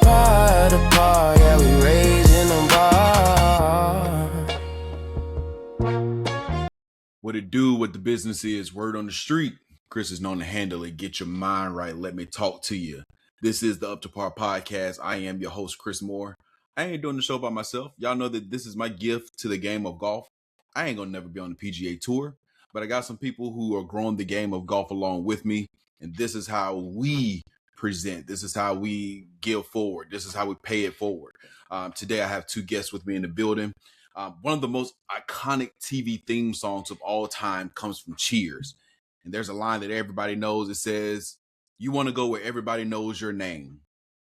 wide apart, yeah, we raising the bar. What it do, what the business is, word on the street. Chris is known to handle it. Get your mind right. Let me talk to you. This is the Up to Par podcast. I am your host, Chris Moore. I ain't doing the show by myself. Y'all know that this is my gift to the game of golf. I ain't gonna never be on the PGA Tour, but I got some people who are growing the game of golf along with me, and this is how we present. This is how we give forward. This is how we pay it forward. Today, I have two guests with me in the building. One of the most iconic TV theme songs of all time comes from Cheers. And there's a line that everybody knows. It says, you want to go where everybody knows your name.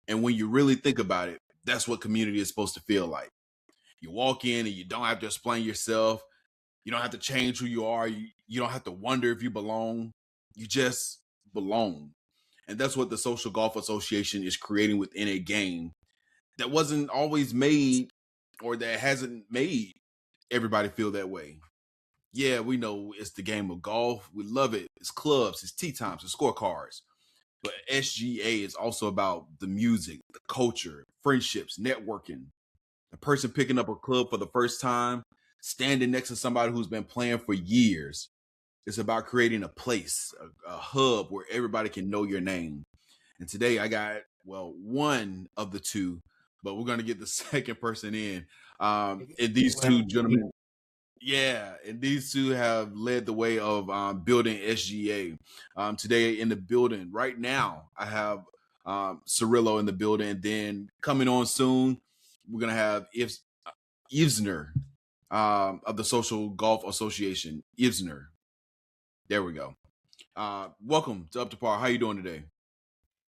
And when you really think about it, that's what community is supposed to feel like. You walk in and you don't have to explain yourself. You don't have to change who you are. You don't have to wonder if you belong. You just belong. And that's what the Social Golf Association is creating within a game that wasn't always made, or that hasn't made everybody feel that way. Yeah, we know it's the game of golf. We love it. It's clubs, it's tee times, it's scorecards. But SGA is also about the music, the culture, friendships, networking. The person picking up a club for the first time, standing next to somebody who's been playing for years. It's about creating a place, a hub where everybody can know your name. And today I got, one of the two, but we're going to get the second person in. And these two gentlemen, and these two have led the way of building SGA. Today in the building, right now, I have Cirilo in the building. And then coming on soon, we're going to have Yvesner of the Social Golf Association. Yvesner. There we go. Welcome to Up to Par. How you doing today?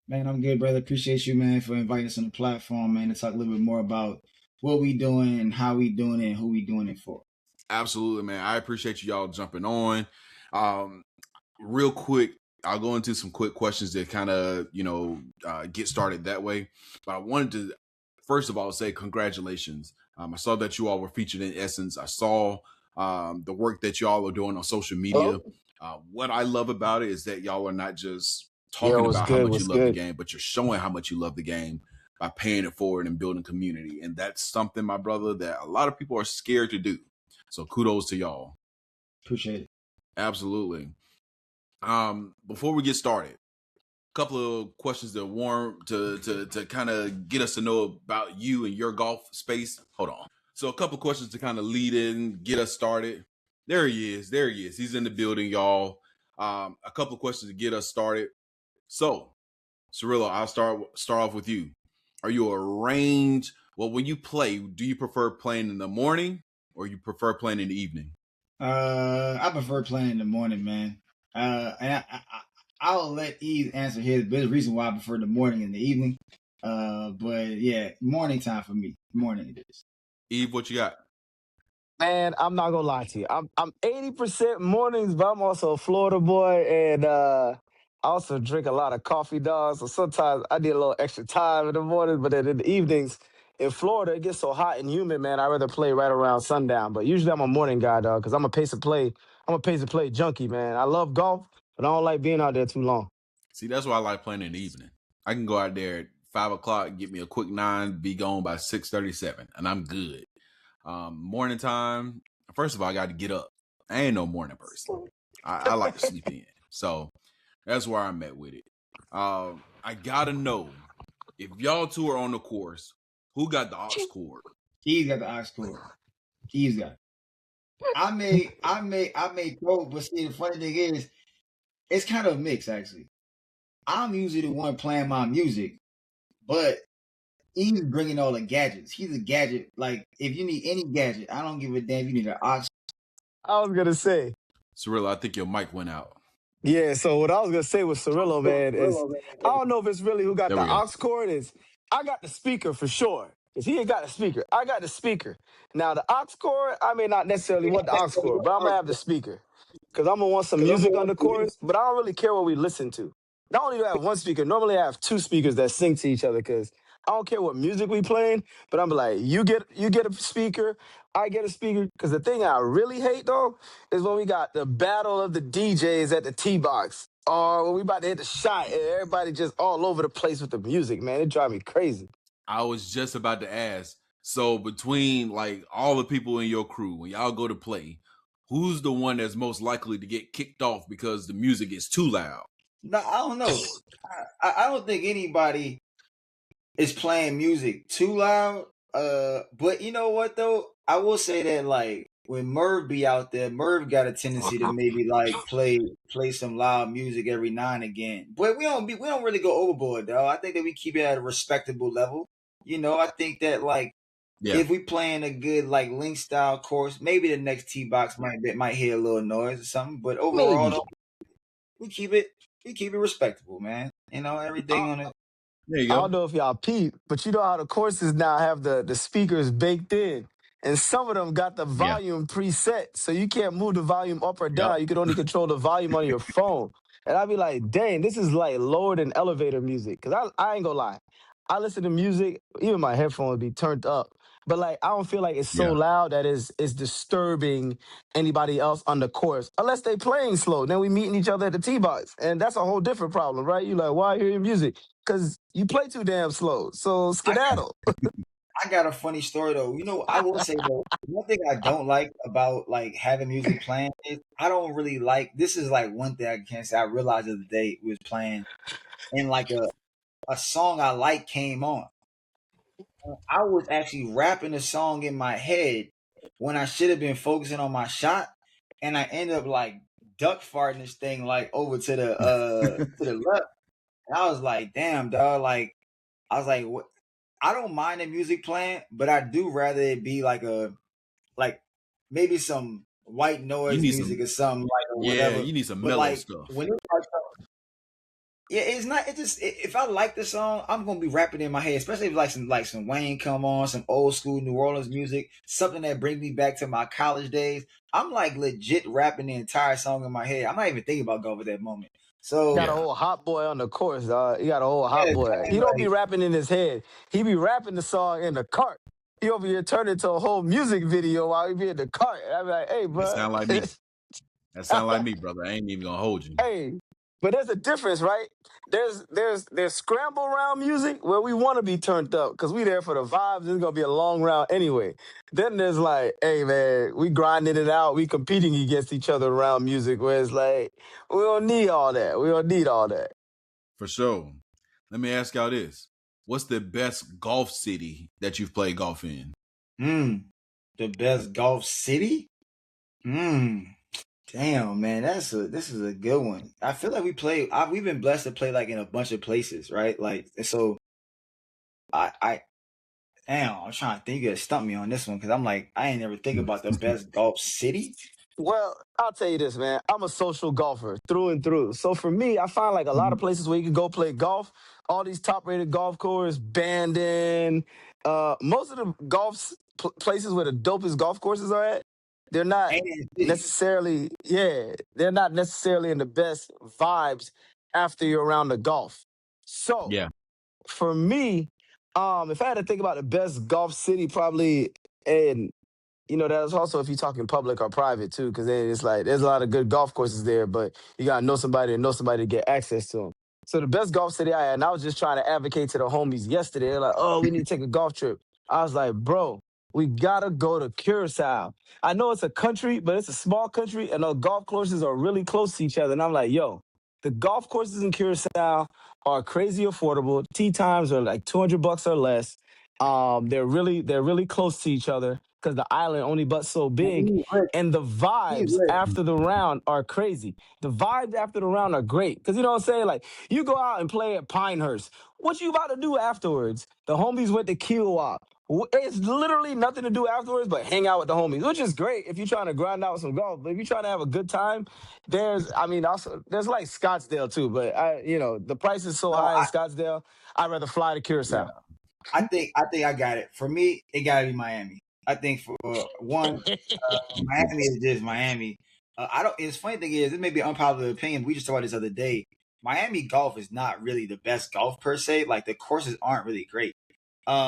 Man, I'm good, brother. Appreciate you, man, for inviting us on the platform, man, to talk a little bit more about what we doing and how we doing it and who we doing it for. Absolutely, man. I appreciate you all jumping on. Real quick, I'll go into some quick questions that kind of, get started that way. But I wanted to, first of all, say congratulations. I saw that you all were featured in Essence. I saw the work that y'all are doing on social media. What I love about it is that y'all are not just talking about how much you love the game, but you're showing how much you love the game by paying it forward and building community. And that's something, my brother, that a lot of people are scared to do. So kudos to y'all. Appreciate it. Absolutely. Before we get started, a couple of questions that warm to kind of get us to know about you and your golf space. Hold on. So a couple of questions to kind of lead in, get us started. There he is. He's in the building, y'all. A couple of questions to get us started. So, Cirilo, I'll start off with you. Are you a range? Well, when you play, do you prefer playing in the morning or you prefer playing in the evening? I prefer playing in the morning, man. And I'll let Eve answer here. There's a reason why I prefer the morning and the evening. But yeah, morning time for me. Morning it is. Eve, what you got? Man, I'm not gonna lie to you. I'm 80% mornings, but I'm also a Florida boy, and I also drink a lot of coffee, dogs. So sometimes I need a little extra time in the mornings, but then in the evenings in Florida it gets so hot and humid, man. I'd rather play right around sundown. But usually I'm a morning guy, dog, because I'm a pace of play. I'm a pace of play junkie, man. I love golf, but I don't like being out there too long. See, that's why I like playing in the evening. I can go out there at 5:00, get me a quick 9, be gone by 6:37, and I'm good. Morning time, first of all, I got to get up. I ain't no morning person. I like to sleep in. So that's where I'm at with it. I got to know, if y'all two are on the course, who got the aux cord? He's got the aux cord. He's got it. I may quote, but see, the funny thing is, it's kind of a mix, actually. I'm usually the one playing my music, but he's bringing all the gadgets. He's a gadget. Like, if you need any gadget, I don't give a damn if you need an aux. I was gonna say, Cirilo, I think your mic went out. yeah. So what I was gonna say with Cirilo, man, is I don't know if it's really who got the aux cord. Is I got the speaker for sure. Cause he ain't got the speaker. I got the speaker. Now the aux cord, I may not necessarily want the aux cord, but I'm gonna have the speaker. Cause I'm gonna want some music on the chorus, but I don't really care what we listen to. Not only do I have one speaker, normally I have two speakers that sync to each other. Cause I don't care what music we playing, but I'm like, you get a speaker, I get a speaker. Because the thing I really hate, though, is when we got the battle of the DJs at the T-Box. Or when we about to hit the shot and everybody just all over the place with the music, man. It drives me crazy. I was just about to ask. So between like all the people in your crew, when y'all go to play, who's the one that's most likely to get kicked off because the music is too loud? No, I don't know. I don't think anybody is playing music too loud. But you know what though? I will say that like when Merv be out there, Merv got a tendency to maybe like play some loud music every now and again. But we don't really go overboard though. I think that we keep it at a respectable level. You know, I think that like Yeah, if we playing a good like link style course, maybe the next tee box might hear a little noise or something. But overall Maybe. though, we keep it respectable, man. You know, I, everything on it. there you I don't go. know if y'all peep, but you know how the courses now have the speakers baked in. And some of them got the Yeah, volume preset. So you can't move the volume up or yep. down. You can only control the volume on your phone. And I'd be like, dang, this is like lower than elevator music. Cause I ain't gonna lie. I listen to music, even my headphones be turned up. But like I don't feel like it's so Yeah, loud that is disturbing anybody else on the course. Unless they playing slow. Then we meeting each other at the tee box. And that's a whole different problem, right? You like, why are you hearing music? Because you play too damn slow. So I got skedaddle. I got a funny story though. You know, I will say though, one thing I don't like about like having music playing is I don't really like. This is like one thing I can't say. I realized the other day we was playing and like a song I like came on. I was actually rapping the song in my head when I should have been focusing on my shot, and I ended up like duck farting this thing like over to the left. And I was like, damn, dog. Like I was like, what? I don't mind the music playing, but I do rather it be like maybe some white you noise need music some. or something like or Yeah, whatever. you need some But mellow like stuff when it starts, yeah, it's not. It just if I like the song, I'm gonna be rapping in my head, especially if like some Wayne come on, some old school New Orleans music, something that brings me back to my college days. I'm like legit rapping the entire song in my head. I'm not even thinking about golf at that moment. So Got a Yeah, whole hot boy on the course, dog. He got a whole hot yeah, boy. man, He don't be like rapping in his head. He be rapping the song in the cart. He over here turning into a whole music video while he be in the cart. I be like, hey, that bro. sound like me. That sound like me, brother. I ain't even gonna hold you. Hey, but there's a difference, right? There's scramble round music where we want to be turned up because we there for the vibes. It's gonna be a long round anyway. Then there's like, hey man, we grinding it out. We competing against each other around music where it's like we don't need all that. We don't need all that. For sure. Let me ask y'all this: what's the best golf city that you've played golf in? mm, the best golf city. Hmm. Damn, man, this is a good one. I feel like we've been blessed to play like in a bunch of places, right? Like so, I damn, I'm trying to think. You gotta stump me on this one because I'm like I ain't never think about the best golf city. Well, I'll tell you this, man. I'm a social golfer through and through. So for me, I find like a lot of Mhm. places where you can go play golf. All these top-rated golf courses, Bandon, most of the places where the dopest golf courses are at, they're not Ain't in cities. necessarily, yeah, they're not necessarily in the best vibes after you're around the golf. So Yeah. for me, if I had to think about the best golf city, probably in that's also if you're talking public or private too, because then it's like there's a lot of good golf courses there, but you gotta know somebody to get access to them. So the best golf city I had, and I was just trying to advocate to the homies yesterday. They're like, "Oh, we need to take a golf trip." I was like, "Bro, we gotta go to Curacao. I know it's a country, but it's a small country, and the golf courses are really close to each other." And I'm like, "Yo, the golf courses in Curacao are crazy affordable. Tee times are like $200 or less. They're really close to each other because the island only but so And big, he's rich. and the He's vibes rich. after the round are crazy. The vibes after the round are great because you know what I'm saying. Like you go out and play at Pinehurst. What you about to do afterwards? The homies went to Kiowa. It's literally nothing to do afterwards but hang out with the homies, which is great if you're trying to grind out some golf. But if you're trying to have a good time, also there's like Scottsdale too. But the price is so No, high in Scottsdale. I'd rather fly to Yeah. Curacao. I think I got it. For me, it gotta be Miami. I think for one, Miami is just Miami. I don't. It's funny thing is, it may be an unpopular opinion. We just talked about this other day. Miami golf is not really the best golf per se. Like the courses aren't really great.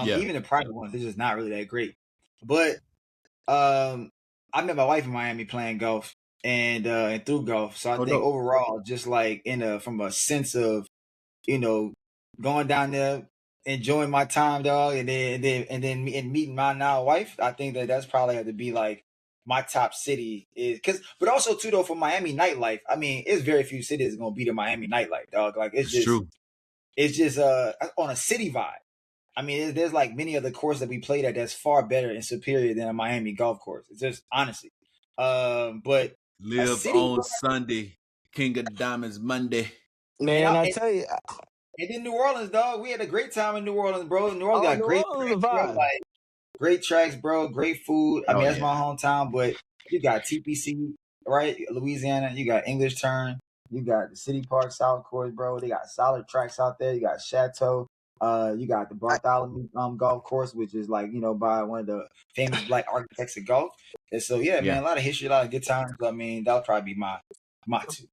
Yeah. Even the private ones, they're just not really that great. But I met my wife in Miami playing golf and through golf. So I Oh, think dope. overall, just like from a sense of you know going down there, enjoying my time, dog, and meeting my now wife. I think that's probably had to be like my top city is but also too though for Miami nightlife. I mean, it's very few cities gonna beat the Miami nightlife, dog. Like It's true. it's just on a city vibe. I mean, there's like many other courses that we played at that's far better and superior than a Miami golf course. It's just honestly, but a Live city on Sunday, King of Diamonds Monday. and Man, I tell you, then New Orleans, dog. We had a great time in New Orleans, bro. New Orleans oh, got New great Orleans is tracks, a bro. vibe. Like great tracks, bro. Great food. I Oh mean, that's yeah. my hometown, but you got TPC, right? Louisiana. You got English Turn. You got the City Park South Course, bro. They got solid tracks out there. You got Chateau. You got the Bartholomew golf course, which is like by one of the famous black architects of golf. And so yeah, Yeah. man, a lot of history, a lot of good times. I mean, that'll probably be my two.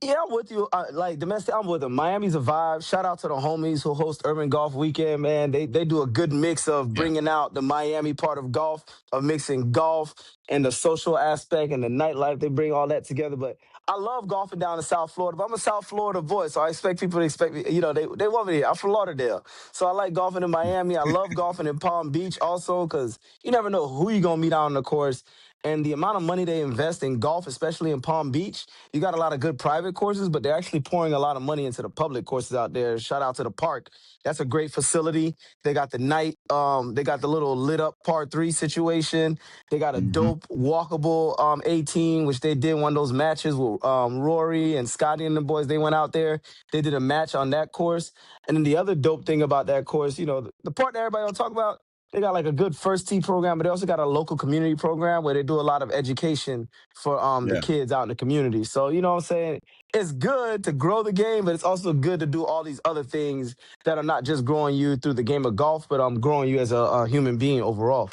Yeah, I'm with you. Like domestic, I'm with them. Miami's a vibe. Shout out to the homies who host Urban Golf Weekend, man. They do a good mix of Yeah. bringing out the Miami part of golf, of mixing golf and the social aspect and the nightlife. They bring all that together. But I love golfing down in South Florida. But I'm a South Florida boy, so I expect people to expect me. They want me here. I'm from Lauderdale, so I like golfing in Miami. I love golfing in Palm Beach also because you never know who you're gonna meet out on the course. And the amount of money they invest in golf, especially in Palm Beach, you got a lot of good private courses, but they're actually pouring a lot of money into the public courses out there. Shout out to the park. That's a great facility. They got the they got the little lit up par 3 situation. They got a Mm-hmm. dope walkable 18, which they did one of those matches with Rory and Scotty and the boys. They went out there. They did a match on that course. And then the other dope thing about that course, the part that everybody don't talk about, they got like a good first tee program, but they also got a local community program where they do a lot of education for the Yeah. kids out in the community. So you know what I'm saying? It's good to grow the game, but it's also good to do all these other things that are not just growing you through the game of golf, but growing you as a human being overall.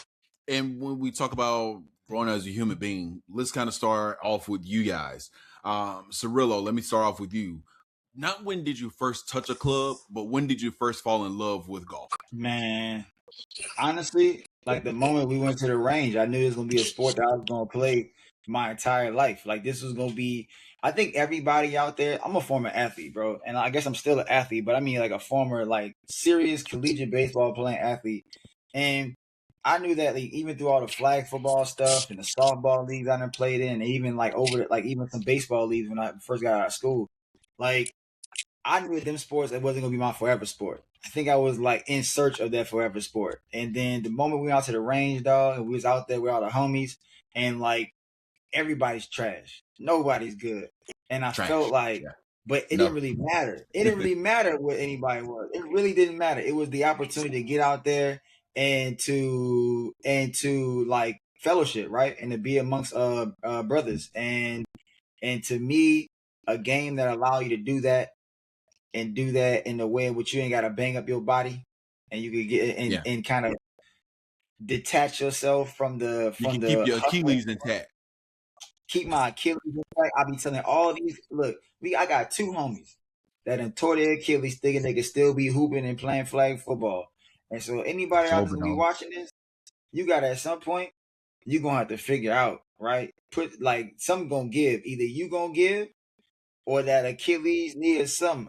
And when we talk about growing as a human being, let's kind of start off with you guys. Cirilo, let me start off with you. Not when did you first touch a club, but when did you first fall in love with golf? Man, honestly, like the moment we went to the range, I knew it was gonna be a sport that I was gonna play my entire life. Like this was gonna be. I think everybody out there. I'm a former athlete, bro, and I guess I'm still an athlete, but I mean like a former like serious collegiate baseball playing athlete. And I knew that like, even through all the flag football stuff and the softball leagues I done played in, and even like even some baseball leagues when I first got out of school, like I knew them sports it wasn't gonna be my forever sport. I think I was like in search of that forever sport. And then the moment we went out to the range, dog, and we was out there with all the homies, and like everybody's trash. Nobody's good. And I felt Trash. like, Yeah. but it No. didn't really matter. It didn't really matter what anybody was. It really didn't matter. It was the opportunity to get out there and to like fellowship, right? And to be amongst brothers. And to me, a game that allow you to do that and do that in a way in which you ain't gotta bang up your body and you can get Yeah. and kind of detach yourself from You can the keep your hustle. Achilles intact. Keep my Achilles intact. I be telling all these look, I got two homies that done tore their Achilles thinking they could still be hooping and playing flag football. And so anybody out Sober there's gonna be dog. watching this, you gotta at some point, you gonna have to figure out, right? Put like something gonna give. Either you gonna give or that Achilles knee or something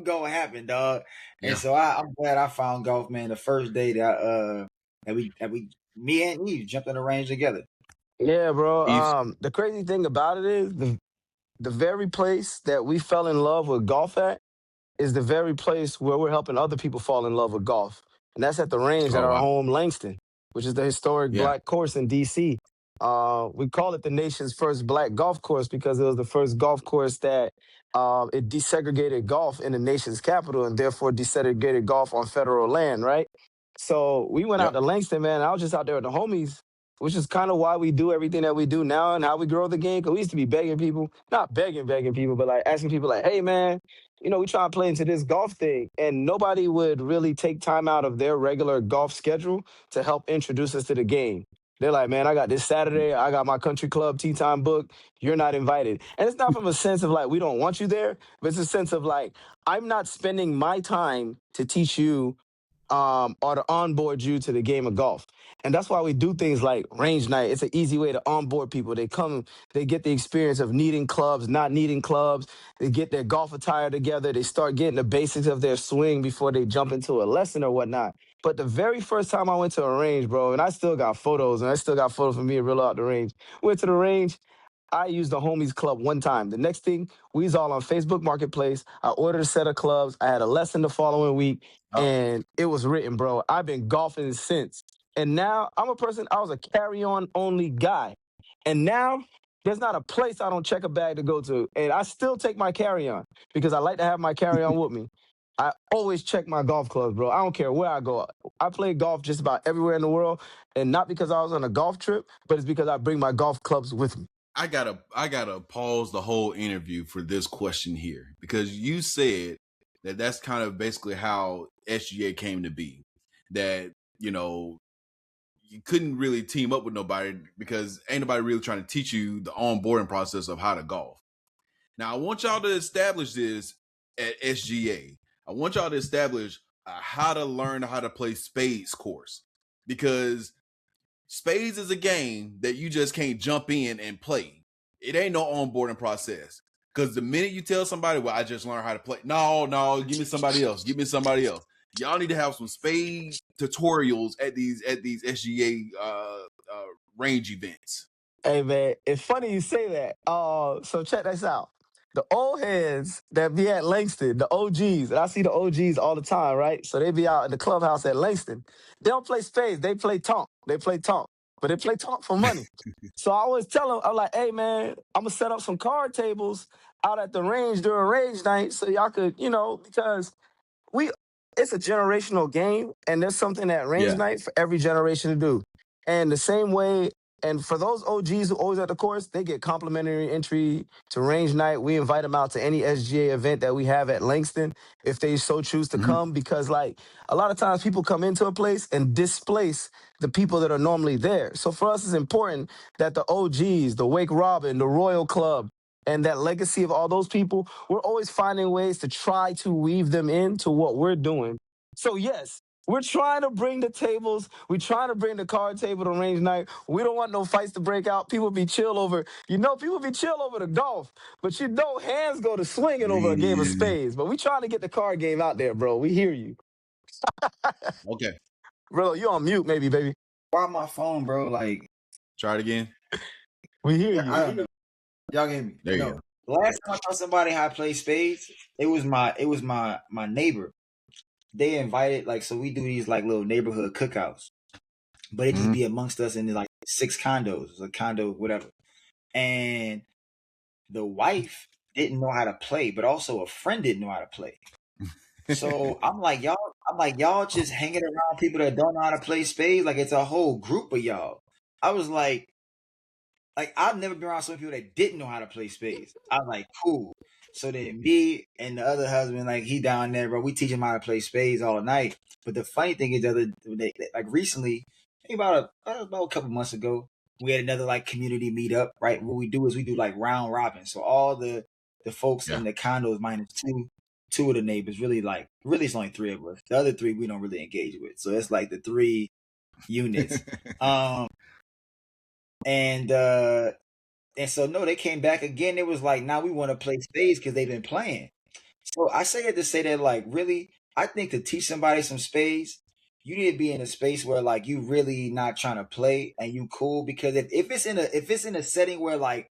gonna happen, dog. Yeah. And so I'm glad I found golf, man. The first day that me and Eve jumped in the range together. Yeah, bro. East. The crazy thing about it is the very place that we fell in love with golf at is the very place where we're helping other people fall in love with golf. And that's at the range at Oh our wow. home, Langston, which is the historic Yeah. black course in DC. We call it the nation's first black golf course because it was the first golf course that it desegregated golf in the nation's capital and therefore desegregated golf on federal land, right? So we went out Yep. to Langston, man. I was just out there with the homies, which is kind of why we do everything that we do now and how we grow the game. Because we used to be begging people, not begging people, but like asking people, like, hey, man, we try to play into this golf thing. And nobody would really take time out of their regular golf schedule to help introduce us to the game. They're like, man, I got this Saturday. I got my country club tee time book. You're not invited. And it's not from a sense of like, we don't want you there, but it's a sense of like, I'm not spending my time to teach you or to onboard you to the game of golf. And that's why we do things like range night. It's an easy way to onboard people. They come, they get the experience of needing clubs, not needing clubs. They get their golf attire together. They start getting the basics of their swing before they jump into a lesson or whatnot. But the very first time I went to a range, bro, and I still got photos, and I still got photos of me and Rilla out the range. Went to the range. I used the homies club one time. The next thing, we was all on Facebook Marketplace. I ordered a set of clubs. I had a lesson the following week, Oh, and it was written, bro. I've been golfing since. And now I'm a person, I was a carry-on only guy. And now there's not a place I don't check a bag to go to. And I still take my carry-on because I like to have my carry-on with me. I always check my golf clubs, bro. I don't care where I go. I play golf just about everywhere in the world. And not because I was on a golf trip, but it's because I bring my golf clubs with me. I gotta pause the whole interview for this question here because you said that that's kind of basically how SGA came to be. That you couldn't really team up with nobody because ain't nobody really trying to teach you the onboarding process of how to golf. Now I want y'all to establish this at SGA. I want y'all to establish how to learn how to play spades course because spades is a game that you just can't jump in and play. It ain't no onboarding process. Because the minute you tell somebody, well, I just learned how to play. No, give me somebody else. Give me somebody else. Y'all need to have some spade tutorials at these SGA range events. Hey man, it's funny you say that. So check this out. The old heads that be at Langston, the OGs, and I see the OGs all the time, right? So they be out in the clubhouse at Langston. They don't play spades, they play tonk. They play tonk. But they play tonk for money. So I always tell them, I'm like, hey man, I'm gonna set up some card tables out at the range during range night so y'all could, because we it's a generational game and there's something at range Yeah. night for every generation to do. And the same way, and for those OGs who always at the course, they get complimentary entry to range night. We invite them out to any SGA event that we have at Langston if they so choose to come, because like a lot of times people come into a place and displace the people that are normally there. So for us, it's important that the OGs, the Wake Robin, the Royal Club, and that legacy of all those people, we're always finding ways to try to weave them into what we're doing. So yes, we're trying to bring the tables. We're trying to bring the card table to range night. We don't want no fights to break out. People be chill over, people be chill over the golf. But hands go to swinging over a game of spades. But we trying to get the card game out there, bro. We hear you. Okay. Bro, you on mute, maybe, baby. Why my phone, bro? Like, Try it again. We hear you. I don't know. Y'all get me? There you No. go. The last time I taught somebody how to play spades, it was my neighbor. They invited, like, so we do these like little neighborhood cookouts, but it just be amongst us in like 6 condos, a condo, whatever. And the wife didn't know how to play, but also a friend didn't know how to play. So I'm like, y'all just hanging around people that don't know how to play spades. Like, it's a whole group of y'all. I was like I've never been around some people that didn't know how to play spades. I was like, cool. So then me and the other husband, like, he down there, bro, we teach him how to play spades all night. But the funny thing is, like recently, about a couple months ago, we had another like community meetup, right? What we do is we do like round robin. So all the folks in the condos minus two of the neighbors, really it's only 3 of us. The other 3 we don't really engage with. So it's like the 3 units. And so no, they came back again. It was like, now we want to play spades because they've been playing. So I say it to say that, like, really, I think to teach somebody some spades, you need to be in a space where like you really not trying to play and you cool. Because if it's in a setting where like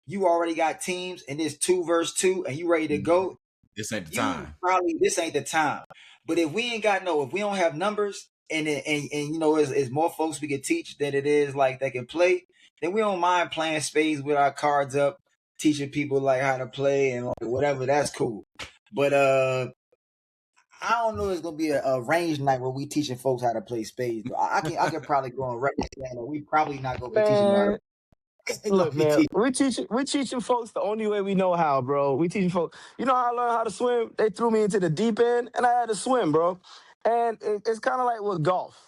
you already got teams and it's 2 versus 2 and you ready to go, this ain't the time. This ain't the time. But if we don't have numbers and it's more folks we can teach than it is like that can play, then we don't mind playing spades with our cards up, teaching people like how to play and like, whatever. That's cool. But I don't know. It's gonna be a range night where we teaching folks how to play spades. I can probably go on record saying that we probably not gonna be teaching them. Look, man, we teaching folks the only way we know how, bro. We teaching folks. You know how I learned how to swim? They threw me into the deep end, and I had to swim, bro. And it's kind of like with golf.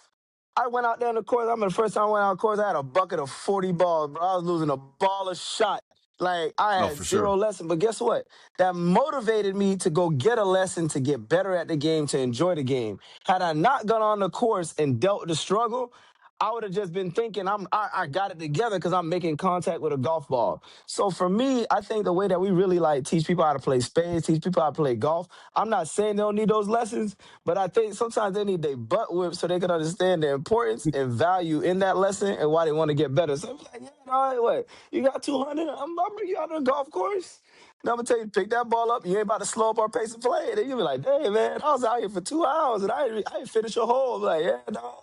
I went out there on the course. I remember the first time I went out on the course, I had a bucket of 40 balls, bro. I was losing a ball a shot Like I Oh, had for sure. zero lesson, but guess what? That motivated me to go get a lesson to get better at the game, to enjoy the game. Had I not gone on the course and dealt with the struggle, I would have just been thinking I got it together because I'm making contact with a golf ball. So for me, I think the way that we really like teach people how to play spades, teach people how to play golf. I'm not saying they don't need those lessons, but I think sometimes they need their butt whipped so they can understand the importance and value in that lesson and why they want to get better. So I'm like, yeah, all right, what? You got 200? I'll bring you out on the golf course. And I'm gonna tell you, pick that ball up. You ain't about to slow up our pace of play. And then you'll be like, "Hey man, I was out here for 2 hours and I didn't finish a hole." I'm like, yeah, no,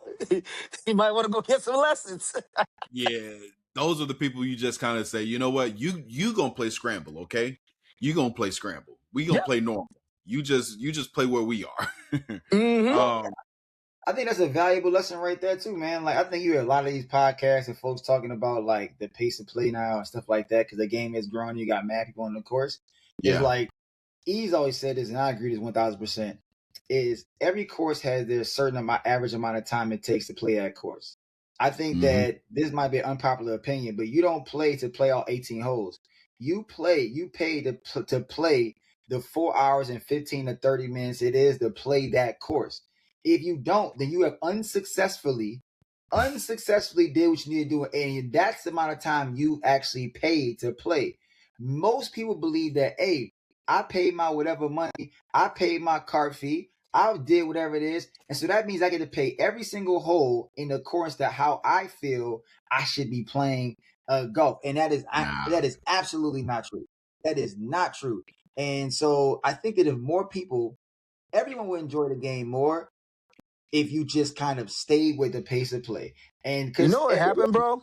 you might want to go get some lessons. Yeah, those are the people you just kind of say, you know what, you gonna play scramble, okay? You gonna play scramble. We gonna Yep. play normal. You just play where we are. Mm-hmm. I think that's a valuable lesson right there too, man. Like I think you hear a lot of these podcasts and folks talking about like the pace of play now and stuff like that because the game is growing. You got mad people on the course. Yeah. It's like E's always said this, and I agree this 1000%. Is every course has their certain average amount of time it takes to play that course. I think that this might be an unpopular opinion, but you don't play to play all 18 holes. You pay to play the 4 hours and 15 to 30 minutes it is to play that course. If you don't, then you have unsuccessfully did what you need to do, and that's the amount of time you actually paid to play. Most people believe that, hey, I paid my whatever money, I paid my cart fee, I did whatever it is, and so that means I get to pay every single hole in accordance to how I feel I should be playing golf, and that is absolutely not true. That is not true. And so I think that if more people, everyone will enjoy the game more if you just kind of stay with the pace of play. And You because know what happened, bro?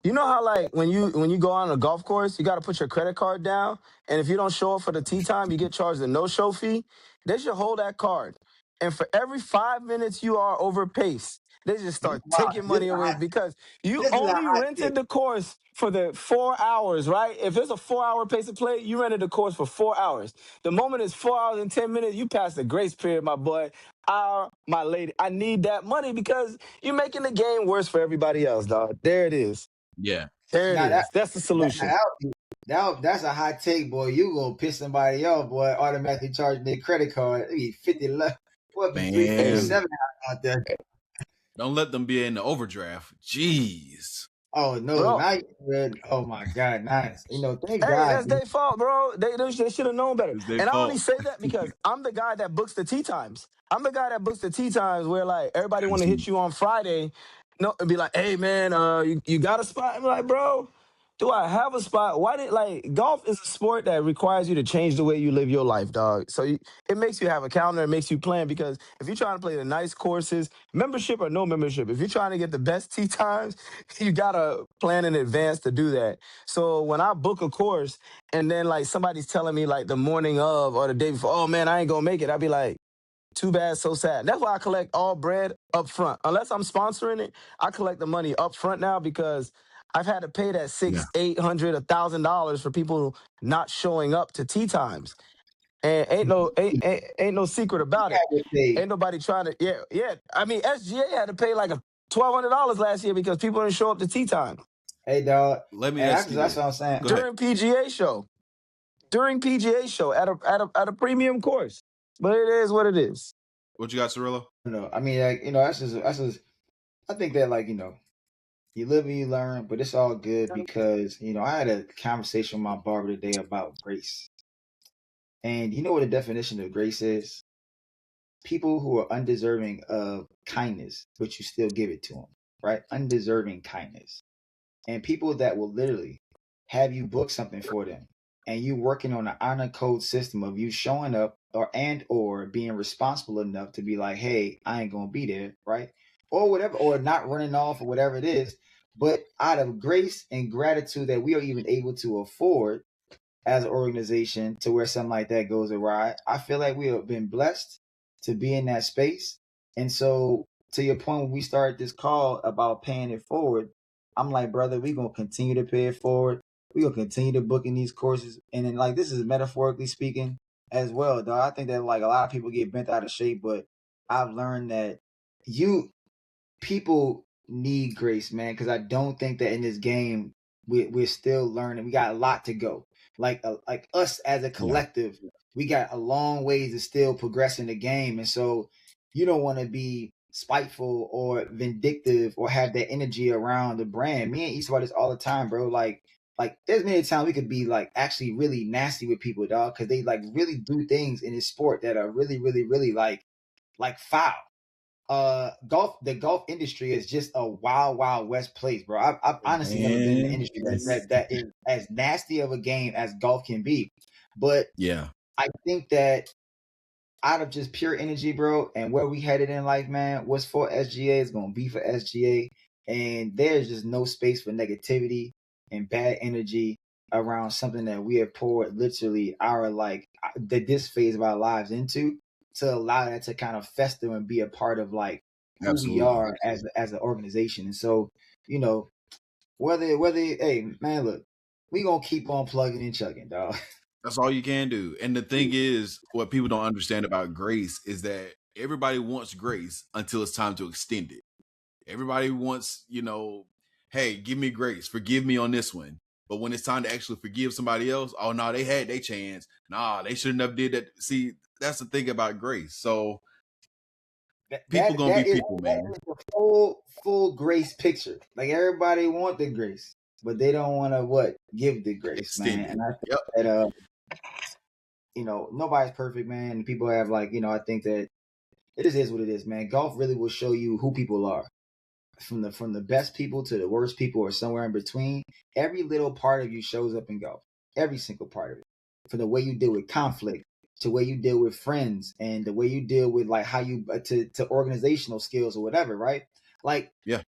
You know how like when you go on a golf course, you got to put your credit card down, and if you don't show up for the tee time, you get charged a no-show fee. They should hold that card, and for every 5 minutes you are over pace, they just start taking money away because you this is a only hot take. rented the course for the 4 hours, right? If it's a 4 hour pace of play, you rented the course for 4 hours. The moment it's 4 hours and 10 minutes, you pass the grace period, my boy. My lady, I need that money because you're making the game worse for everybody else, dog. There it is. Yeah. There it Now is. That's the solution. that's a hot take, boy. You gonna piss somebody off, boy? Automatically charging their credit card. It be 50 left. What be Hey, 357 out there? Don't let them be in the overdraft. Jeez. Oh no! bro. Now oh my God! Nice. Thank Hey, God. that's their fault, bro. They should have known better. It's their And I only fault. say that because I'm the guy that books the tea times. I'm the guy that books the tea times where like everybody want to hit you on Friday, no, and be like, "Hey man, you got a spot?" I'm like, "Bro, do I have a spot?" Why did like golf is a sport that requires you to change the way you live your life, dog. So it makes you have a calendar, it makes you plan because if you're trying to play the nice courses, membership or no membership, if you're trying to get the best tee times, you gotta plan in advance to do that. So when I book a course and then like somebody's telling me like the morning of or the day before, oh man, I ain't gonna make it, I'd be like, too bad, so sad. That's why I collect all bread up front. Unless I'm sponsoring it, I collect the money up front now because I've had to pay that Yeah. $600, $800, for people not showing up to tea times. And ain't no secret about it. Ain't nobody trying to yeah. I mean SGA had to pay like a $1,200 last year because people didn't show up to tea time. Hey dog. Let me And ask you that's this. what I'm saying. Go ahead. During PGA show at a premium course. But it is what it is. What you got, Cirilo? I mean, like, that's just. I think that like you live and you learn, but it's all good because I had a conversation with my barber today about grace, and you know what the definition of grace is? People who are undeserving of kindness, but you still give it to them, right? Undeserving kindness, and people that will literally have you book something for them, and you working on an honor code system of you showing up or being responsible enough to be like, hey, I ain't gonna be there, right? Or whatever, or not running off or whatever it is. But out of grace and gratitude that we are even able to afford as an organization to where something like that goes awry, I feel like we have been blessed to be in that space. And so, to your point, when we started this call about paying it forward, I'm like, brother, we're going to continue to pay it forward. We're going to continue to book in these courses. And then, like, this is metaphorically speaking as well, dog. I think that, like, a lot of people get bent out of shape, but I've learned that people need grace, man, because I don't think that in this game we're still learning. We got a lot to go. Like us as a collective, we got a long ways to still progress in the game. And so you don't want to be spiteful or vindictive or have that energy around the brand. Me and East about this all the time, bro. Like there's many times we could be like actually really nasty with people, dog, because they like really do things in this sport that are really, really, really like foul. The golf industry is just a wild, wild west place, bro. I've honestly never been in an industry that is as nasty of a game as golf can be. But I think that out of just pure energy, bro, and where we headed in life, man, what's for SGA is gonna be for SGA, and there's just no space for negativity and bad energy around something that we have poured literally our this phase of our lives into, to allow that to kind of fester and be a part of like who we are as an organization. And so, whether hey man, look, we gonna keep on plugging and chugging, dog. That's all you can do. And the thing is, what people don't understand about grace is that everybody wants grace until it's time to extend it. Everybody wants, hey, give me grace, forgive me on this one. But when it's time to actually forgive somebody else, oh no, they had their chance. Nah, they shouldn't have did that. See, that's the thing about grace. So people gonna be people, man. That is the full grace picture. Like everybody want the grace, but they don't want to give the grace, man. And I think that nobody's perfect, man. And people have I think that it just is what it is, man. Golf really will show you who people are. From the best people to the worst people or somewhere in between. Every little part of you shows up in golf. Every single part of it. From the way you deal with conflict to the way you deal with friends and the way you deal with like how you to organizational skills or whatever, right?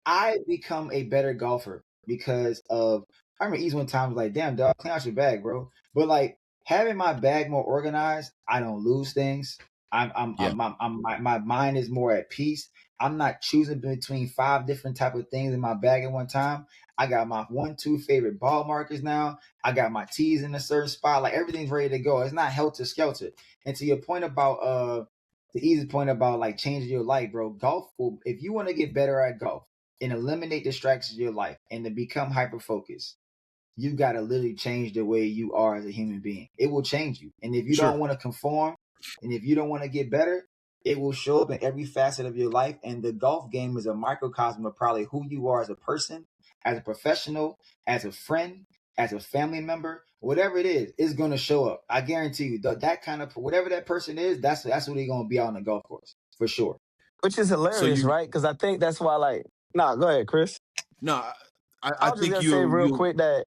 I become a better golfer because of I remember Ease one time was like, damn dog, clean out your bag, bro. But like having my bag more organized, I don't lose things. My mind is more at peace. I'm not choosing between 5 different type of things in my bag at one time. I got my 1-2 favorite ball markers now. I got my tees in a certain spot. Like everything's ready to go. It's not helter skelter. And to your point about the easy point about like changing your life, bro, golf will, if you want to get better at golf and eliminate distractions in your life and to become hyper focused, you got to literally change the way you are as a human being. It will change you. And if you don't want to conform and if you don't want to get better, it will show up in every facet of your life. And the golf game is a microcosm of probably who you are as a person, as a professional, as a friend, as a family member, whatever it is, it's going to show up. I guarantee you that kind of, whatever that person is, that's what they're going to be out on the golf course for sure. Which is hilarious, right? Because I think that's why go ahead, Chris. No, I think you say real quick that.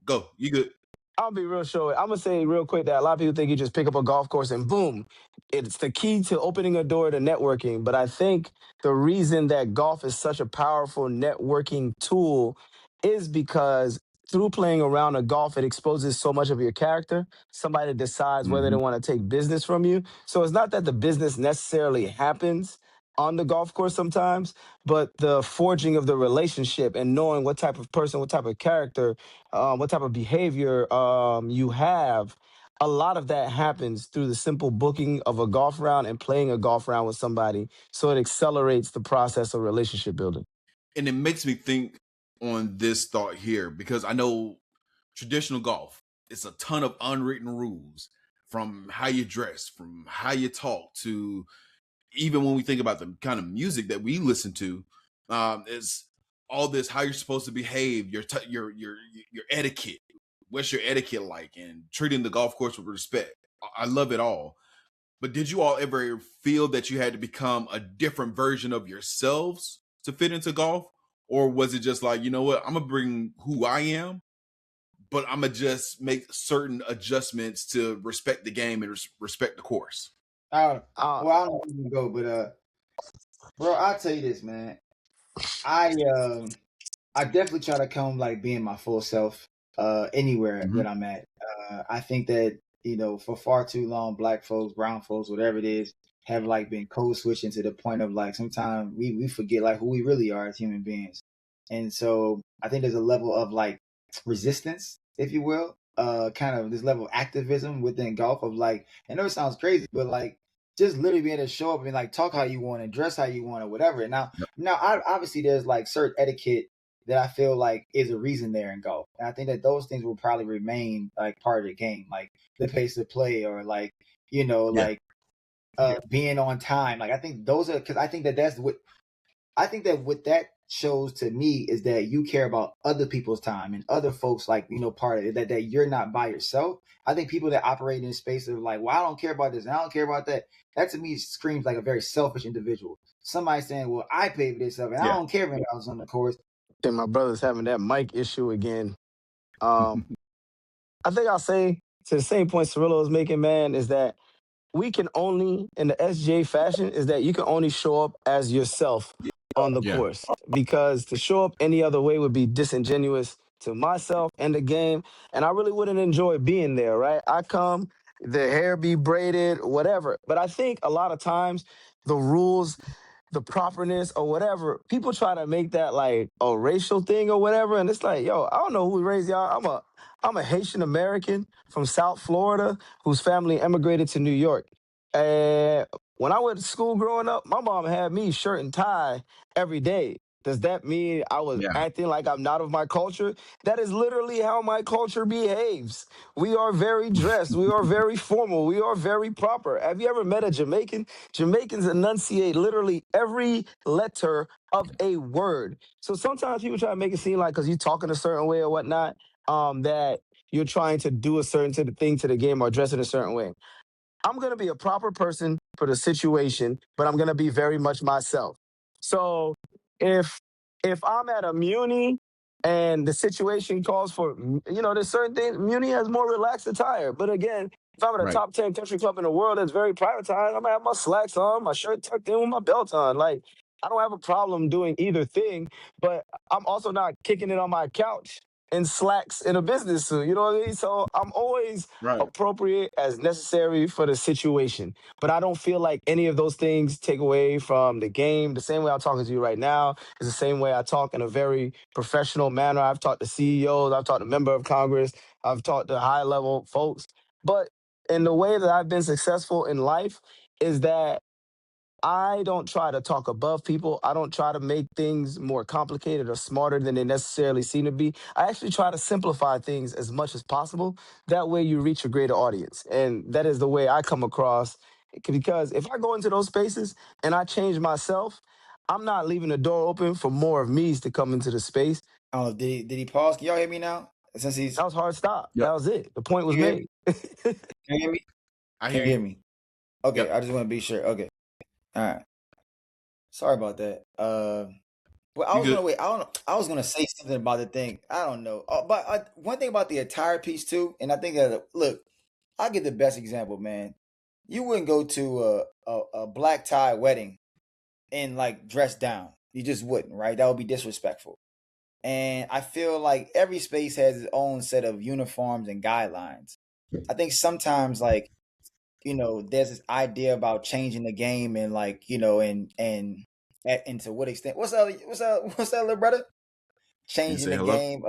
Go, you good. I'll be real short. I'm going to say real quick that a lot of people think you just pick up a golf course and boom, it's the key to opening a door to networking. But I think the reason that golf is such a powerful networking tool is because through playing around a golf, it exposes so much of your character. Somebody decides whether they want to take business from you. So it's not that the business necessarily happens on the golf course sometimes, but the forging of the relationship and knowing what type of person, what type of character, what type of behavior you have, a lot of that happens through the simple booking of a golf round and playing a golf round with somebody. So it accelerates the process of relationship building. And it makes me think on this thought here, because I know traditional golf, it's a ton of unwritten rules, from how you dress, from how you talk, to even when we think about the kind of music that we listen to, is all this how you're supposed to behave, your etiquette, what's your etiquette like, and treating the golf course with respect. I love it all. But did you all ever feel that you had to become a different version of yourselves to fit into golf? Or was it just like, you know what, I'm going to bring who I am, but I'm going to just make certain adjustments to respect the game and respect the course? Well, I don't even go, but bro, I'll tell you this, man. I definitely try to come like being my full self anywhere that I'm at. I think that, for far too long, black folks, brown folks, whatever it is, have like been code switching to the point of like sometimes we forget like who we really are as human beings. And so I think there's a level of like resistance, if you will, kind of this level of activism within golf of like, I know it sounds crazy, but like just literally being able to show up and like talk how you want and dress how you want or whatever. Now, obviously there's like certain etiquette that I feel like is a reason there in golf. And I think that those things will probably remain like part of the game, like the pace of play or like, Yeah. being on time. Like I think those are, because I think that that's what that shows to me is that you care about other people's time and other folks, like, part of it, that you're not by yourself. I think people that operate in a space of like, well, I don't care about this and I don't care about that, that to me screams like a very selfish individual. Somebody saying, well, I paid for this stuff and I Yeah. don't care if I was on the course. I think my brother's having that mic issue again. I think I'll say to the same point Cirilo is making, man, is that we can only, in the SJ fashion, is that you can only show up as yourself on the Yeah. course. Because to show up any other way would be disingenuous to myself and the game. And I really wouldn't enjoy being there, right? I come, the hair be braided, whatever. But I think a lot of times the rules, the properness or whatever, people try to make that like a racial thing or whatever. And it's like, yo, I don't know who raised y'all. I'm a Haitian American from South Florida whose family immigrated to New York. And when I went to school growing up, my mom had me shirt and tie every day. Does that mean I was Yeah. acting like I'm not of my culture? That is literally how my culture behaves. We are very dressed. We are very formal. We are very proper. Have you ever met a Jamaican? Jamaicans enunciate literally every letter of a word. So sometimes people try to make it seem like because you're talking a certain way or whatnot, that you're trying to do a certain thing to the game or dress in a certain way. I'm going to be a proper person for the situation, but I'm going to be very much myself. So if I'm at a Muni and the situation calls for, there's certain things, Muni has more relaxed attire. But again, if I'm at a Right. top 10 country club in the world that's very privatized, I'm going to have my slacks on, my shirt tucked in with my belt on. Like, I don't have a problem doing either thing, but I'm also not kicking it on my couch in slacks in a business suit. You know what I mean? So I'm always Right. appropriate as necessary for the situation. But I don't feel like any of those things take away from the game. The same way I'm talking to you right now is the same way I talk in a very professional manner. I've talked to CEOs, I've talked to member of Congress, I've talked to high level folks. But in the way that I've been successful in life is that I don't try to talk above people. I don't try to make things more complicated or smarter than they necessarily seem to be. I actually try to simplify things as much as possible. That way you reach a greater audience. And that is the way I come across. Because if I go into those spaces and I change myself, I'm not leaving the door open for more of me's to come into the space. I don't know, did he pause? Can y'all hear me now? Since he's, That was hard stop. Yep. That was it. The point was you hear me? made. Can you hear me? I Can hear you hear you. me? Okay, Yep. I just want to be sure. Okay, all right. Sorry about that. But I You was gonna good? wait. I don't know. I was gonna say something about the thing. I don't know. But one thing about the attire piece too, and I think that look, I'll give the best example, man. You wouldn't go to a black tie wedding and like dress down. You just wouldn't, right? That would be disrespectful. And I feel like every space has its own set of uniforms and guidelines. I think sometimes like there's this idea about changing the game and like, and to what extent? What's that, little brother? You Changing say the hello? game.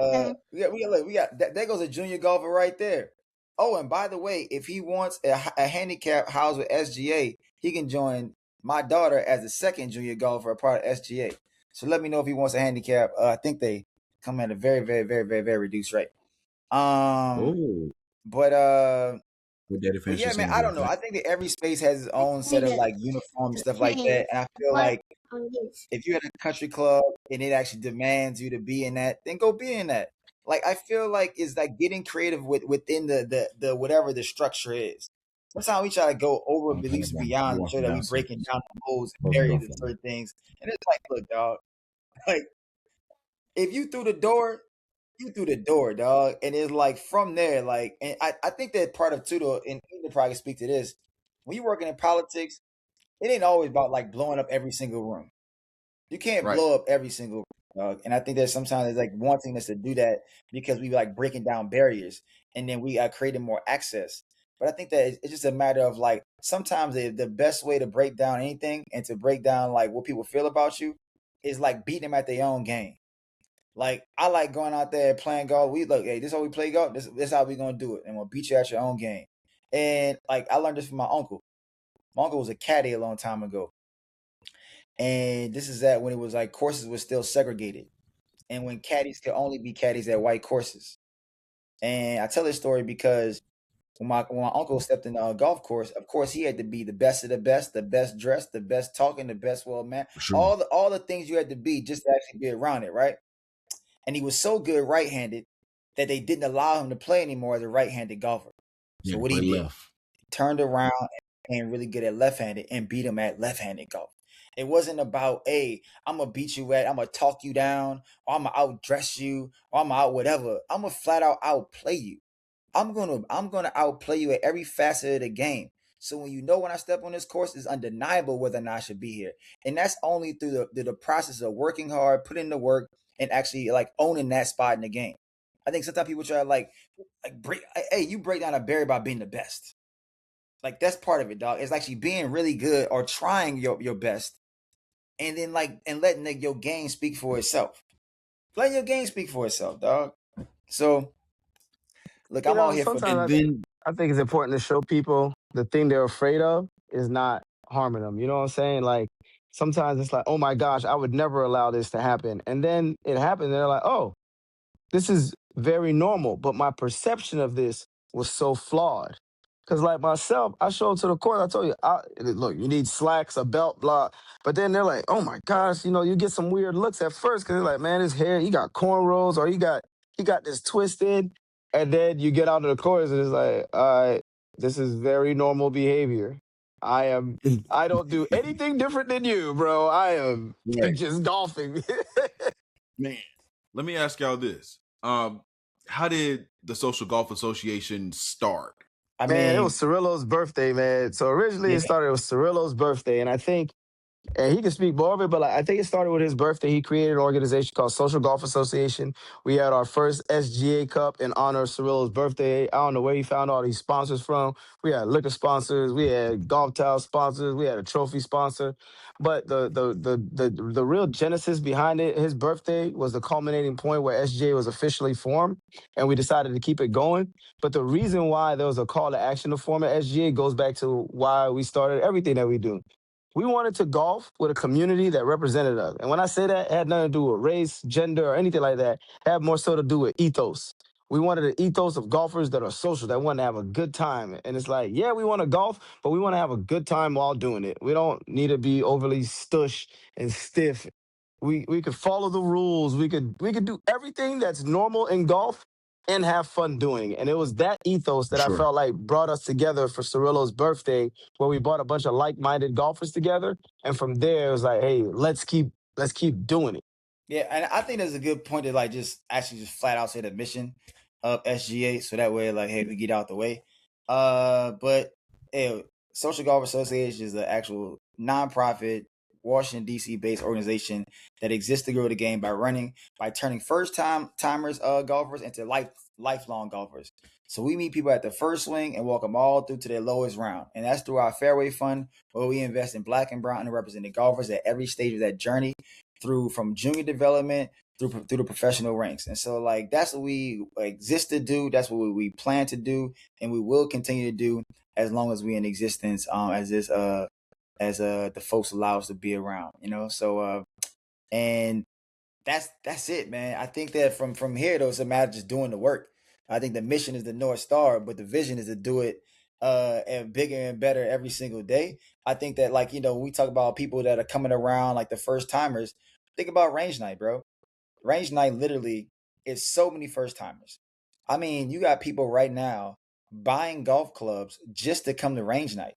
We got that. There goes a junior golfer right there. Oh, and by the way, if he wants a handicap house with SGA, he can join my daughter as the second junior golfer, a part of SGA. So let me know if he wants a handicap. I think they come at a very, very, very, very, very reduced rate. Oh. But With Daddy but finish yeah, your man, sentence I real don't know. quick. I think that every space has its own set of like uniform and stuff like that. And I feel like if you're at a country club and it actually demands you to be in that, then go be in that. Like I feel like it's like getting creative within the whatever the structure is. Sometimes we try to go over I'm at turning least down. beyond You're to show walking that we down breaking sentence. down the modes and Close the door barriers of for me. certain things. And it's like, look, dog, like if you through the door, you through the door, dog. And it's like from there, like, and I think that part of too, though, and you can probably speak to this. When you're working in politics, it ain't always about like blowing up every single room. You can't Right. blow up every single room, dog. And I think that sometimes it's like wanting us to do that because we like breaking down barriers and then we are creating more access. But I think that it's just a matter of like sometimes the best way to break down anything and to break down like what people feel about you is like beating them at their own game. Like I like going out there and playing golf. We look, hey, this is how we play golf. This how we gonna do it, and we'll beat you at your own game. And like I learned this from my uncle. My uncle was a caddy a long time ago, and this is that when it was like courses were still segregated, and when caddies could only be caddies at white courses. And I tell this story because when my uncle stepped in a golf course, of course he had to be the best of the best dressed, the best talking, the best well man, For sure. all the things you had to be just to actually be around it, right? And he was so good right-handed that they didn't allow him to play anymore as a right-handed golfer. So what he did, turned around and really good at left-handed and beat him at left-handed golf. It wasn't about, hey, I'm gonna beat you I'm gonna talk you down, or I'm gonna outdress you, or I'm gonna out whatever. I'm gonna flat out outplay you. I'm gonna outplay you at every facet of the game. So when I step on this course, it's undeniable whether or not I should be here. And that's only through the process of working hard, putting in the work, and actually like owning that spot in the game. I think sometimes people try to like you break down a barrier by being the best. Like that's part of it, dog. It's actually being really good or trying your best, and then letting your game speak for itself. Let your game speak for itself, dog. So look, I'm all here for sometimes that. I think it's important to show people the thing they're afraid of is not harming them. You know what I'm saying? Like sometimes it's like, oh my gosh, I would never allow this to happen. And then it happens, and they're like, oh, this is very normal. But my perception of this was so flawed. Because like myself, I show up to the court, I told you, look, you need slacks, a belt, blah. But then they're like, oh my gosh, you get some weird looks at first because they're like, man, his hair, he got cornrows or he got this twisted. And then you get out of the course and it's like, all right, this is very normal behavior. I don't do anything different than you, bro. I am just golfing. Man, let me ask y'all this. How did the Social Golf Association start? Man, it was Cirilo's birthday, man. So originally it started with Cirilo's birthday, and I think, and he can speak more of it, but I think it started with his birthday. He created an organization called Social Golf Association. We had our first SGA Cup in honor of Cirilo's birthday. I don't know where he found all these sponsors from. We had liquor sponsors, we had golf towel sponsors, we had a trophy sponsor. But the real genesis behind it, his birthday was the culminating point where SGA was officially formed, and we decided to keep it going. But the reason why there was a call to action to form an SGA goes back to why we started everything that we do. We wanted to golf with a community that represented us. And when I say that, it had nothing to do with race, gender, or anything like that. It had more so to do with ethos. We wanted an ethos of golfers that are social, that want to have a good time. And it's like, yeah, we want to golf, but we want to have a good time while doing it. We don't need to be overly stush and stiff. We could follow the rules. We could do everything that's normal in golf and have fun doing it. And it was that ethos that I felt like brought us together for Cirilo's birthday, where we brought a bunch of like-minded golfers together. And from there, it was like, hey, let's keep doing it. Yeah, and I think that's a good point to just flat out say the mission of SGA, so that way hey, we get out the way. But Social Golf Association is an actual nonprofit Washington D.C. based organization that exists to grow the game by turning first timers golfers into lifelong golfers. So we meet people at the first swing and walk them all through to their lowest round, and that's through our Fairway Fund, where we invest in Black and brown underrepresented golfers at every stage of that journey, from junior development through the professional ranks. And so that's what we exist to do. That's what we plan to do, and we will continue to do as long as we're in existence, as the folks allow us to be around, So and that's it, man. I think that from here though, it's a matter of just doing the work. I think the mission is the North Star, but the vision is to do it and bigger and better every single day. I think that when we talk about people that are coming around, like the first timers, think about range night, bro. Range night literally is so many first timers. I mean, you got people right now buying golf clubs just to come to range night,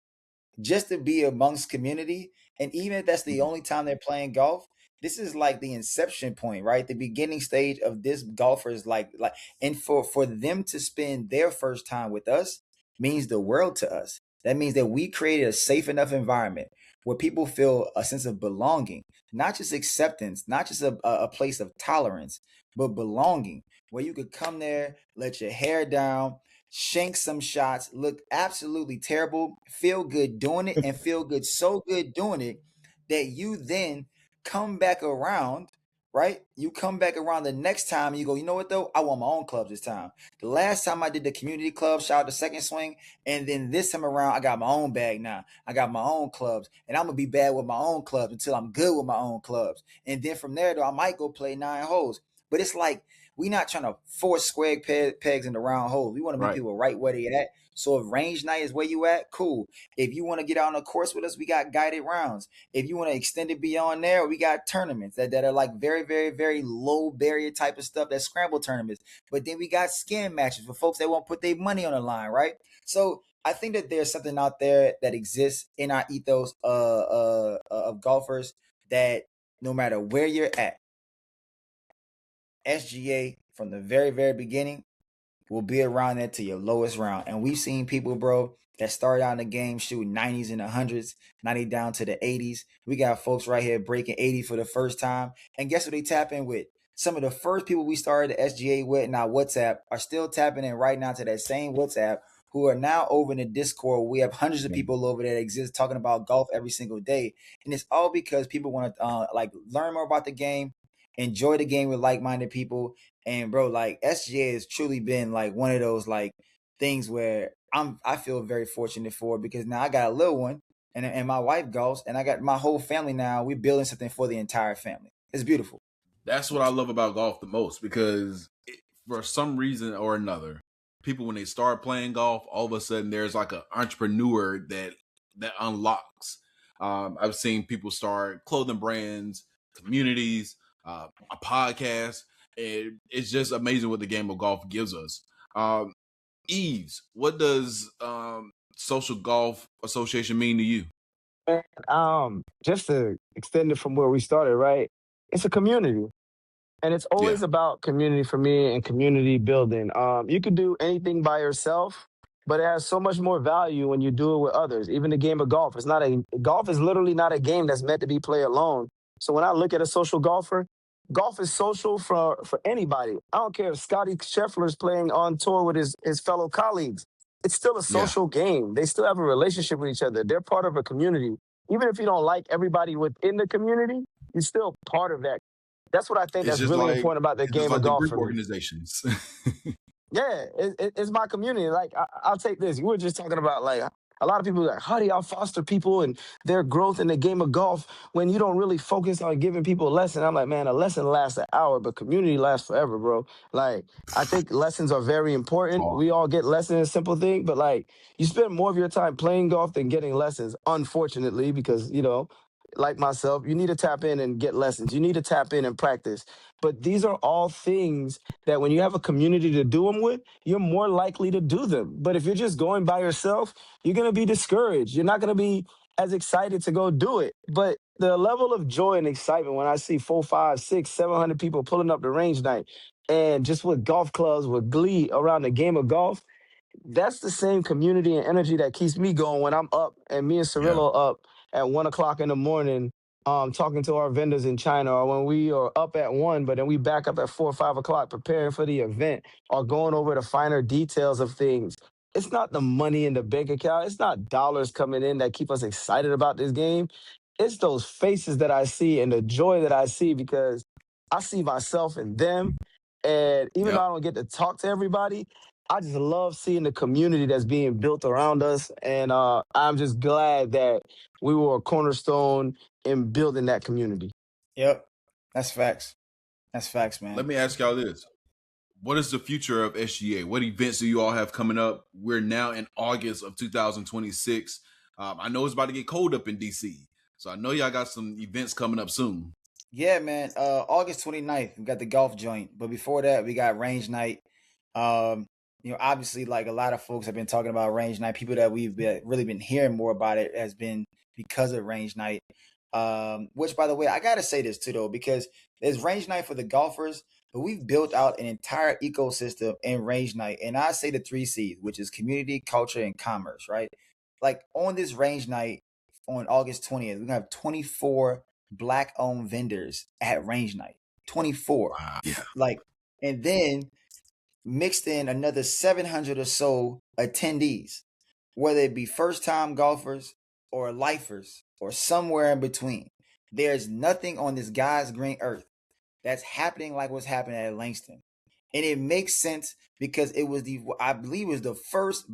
just to be amongst community. And even if that's the only time they're playing golf, this is like the inception point, right? The beginning stage of this golfer's and for them to spend their first time with us means the world to us. That means that we created a safe enough environment where people feel a sense of belonging, not just acceptance, not just a place of tolerance, but belonging, where you could come there, let your hair down, shank some shots, look absolutely terrible, feel good doing it, and feel good, so good doing it that you then come back around, right? You come back around the next time and you go, you know what though? I want my own clubs this time. The last time I did the community club, shout out to Second Swing, and then this time around, I got my own bag now. I got my own clubs, and I'm gonna be bad with my own clubs until I'm good with my own clubs. And then from there though, I might go play 9 holes. But it's like we not trying to force square pegs into round holes. We want to meet people right where they at. So if range night is where you at, cool. If you want to get out on a course with us, we got guided rounds. If you want to extend it beyond there, we got tournaments that are like very, very, very low barrier type of stuff. That's scramble tournaments. But then we got skin matches for folks that won't put their money on the line, right? So I think that there's something out there that exists in our ethos of golfers that no matter where you're at, SGA from the very, very beginning will be around there to your lowest round. And we've seen people, bro, that started out in the game shooting 90s and 100s, 90 down to the 80s. We got folks right here breaking 80 for the first time. And guess what they tap in with? Some of the first people we started the SGA with in our WhatsApp are still tapping in right now to that same WhatsApp, who are now over in the Discord. We have hundreds of people over there that exist talking about golf every single day. And it's all because people want to learn more about the game, enjoy the game with like-minded people. And bro, like SGA has truly been like one of those like things where I feel very fortunate for, because now I got a little one and my wife golfs, and I got my whole family now. We're building something for the entire family. It's beautiful. That's what I love about golf the most, because for some reason or another, people, when they start playing golf, all of a sudden there's like an entrepreneur that unlocks. I've seen people start clothing brands, communities, a podcast. It's just amazing what the game of golf gives us. Eves, what does Social Golf Association mean to you? Just to extend it from where we started, right? It's a community. And it's always about community for me and community building. You can do anything by yourself, but it has so much more value when you do it with others. Even the game of golf, golf is literally not a game that's meant to be played alone. So when I look at a social golfer, golf is social for anybody. I don't care if Scotty Scheffler's playing on tour with his fellow colleagues. It's still a social game. They still have a relationship with each other. They're part of a community. Even if you don't like everybody within the community, you're still part of that. That's what I think that's really important about the game of golf for me. Organizations. Yeah, it's my community. Like, I'll take this. You were just talking about, like, a lot of people are like, how do y'all foster people and their growth in the game of golf when you don't really focus on giving people a lesson? I'm like, man, a lesson lasts an hour, but community lasts forever, bro. Like, I think lessons are very important. We all get lessons, simple thing, but, like, you spend more of your time playing golf than getting lessons, unfortunately, because, like myself, you need to tap in and get lessons. You need to tap in and practice. But these are all things that when you have a community to do them with, you're more likely to do them. But if you're just going by yourself, you're going to be discouraged. You're not going to be as excited to go do it. But the level of joy and excitement when I see 4, 5, 6, 700 people pulling up the range night and just with golf clubs, with glee around the game of golf, that's the same community and energy that keeps me going when I'm up and me and Cirilo up at 1 o'clock in the morning, talking to our vendors in China, or when we are up at 1, but then we back up at 4 or 5 o'clock preparing for the event or going over the finer details of things. It's not the money in the bank account. It's not dollars coming in that keep us excited about this game. It's those faces that I see and the joy that I see, because I see myself in them. And even though I don't get to talk to everybody, I just love seeing the community that's being built around us. And I'm just glad that we were a cornerstone in building that community. Yep. That's facts. That's facts, man. Let me ask y'all this. What is the future of SGA? What events do you all have coming up? We're now in August of 2026. I know it's about to get cold up in DC. So I know y'all got some events coming up soon. Yeah, man. August 29th, we got the golf joint. But before that, we got range night. Obviously, like a lot of folks have been talking about range night. People that we've really been hearing more about it has been because of range night. Which, by the way, I gotta say this too, though, because there's range night for the golfers, but we've built out an entire ecosystem in range night. And I say the 3 C's, which is community, culture, and commerce, right? Like on this range night on August 20th, we're gonna have 24 Black-owned vendors at range night. 24. Wow. Yeah. Like, and then mixed in another 700 or so attendees, whether it be first-time golfers or lifers or somewhere in between. There's nothing on this God's green earth that's happening like what's happening at Langston. And it makes sense because it was I believe it was the first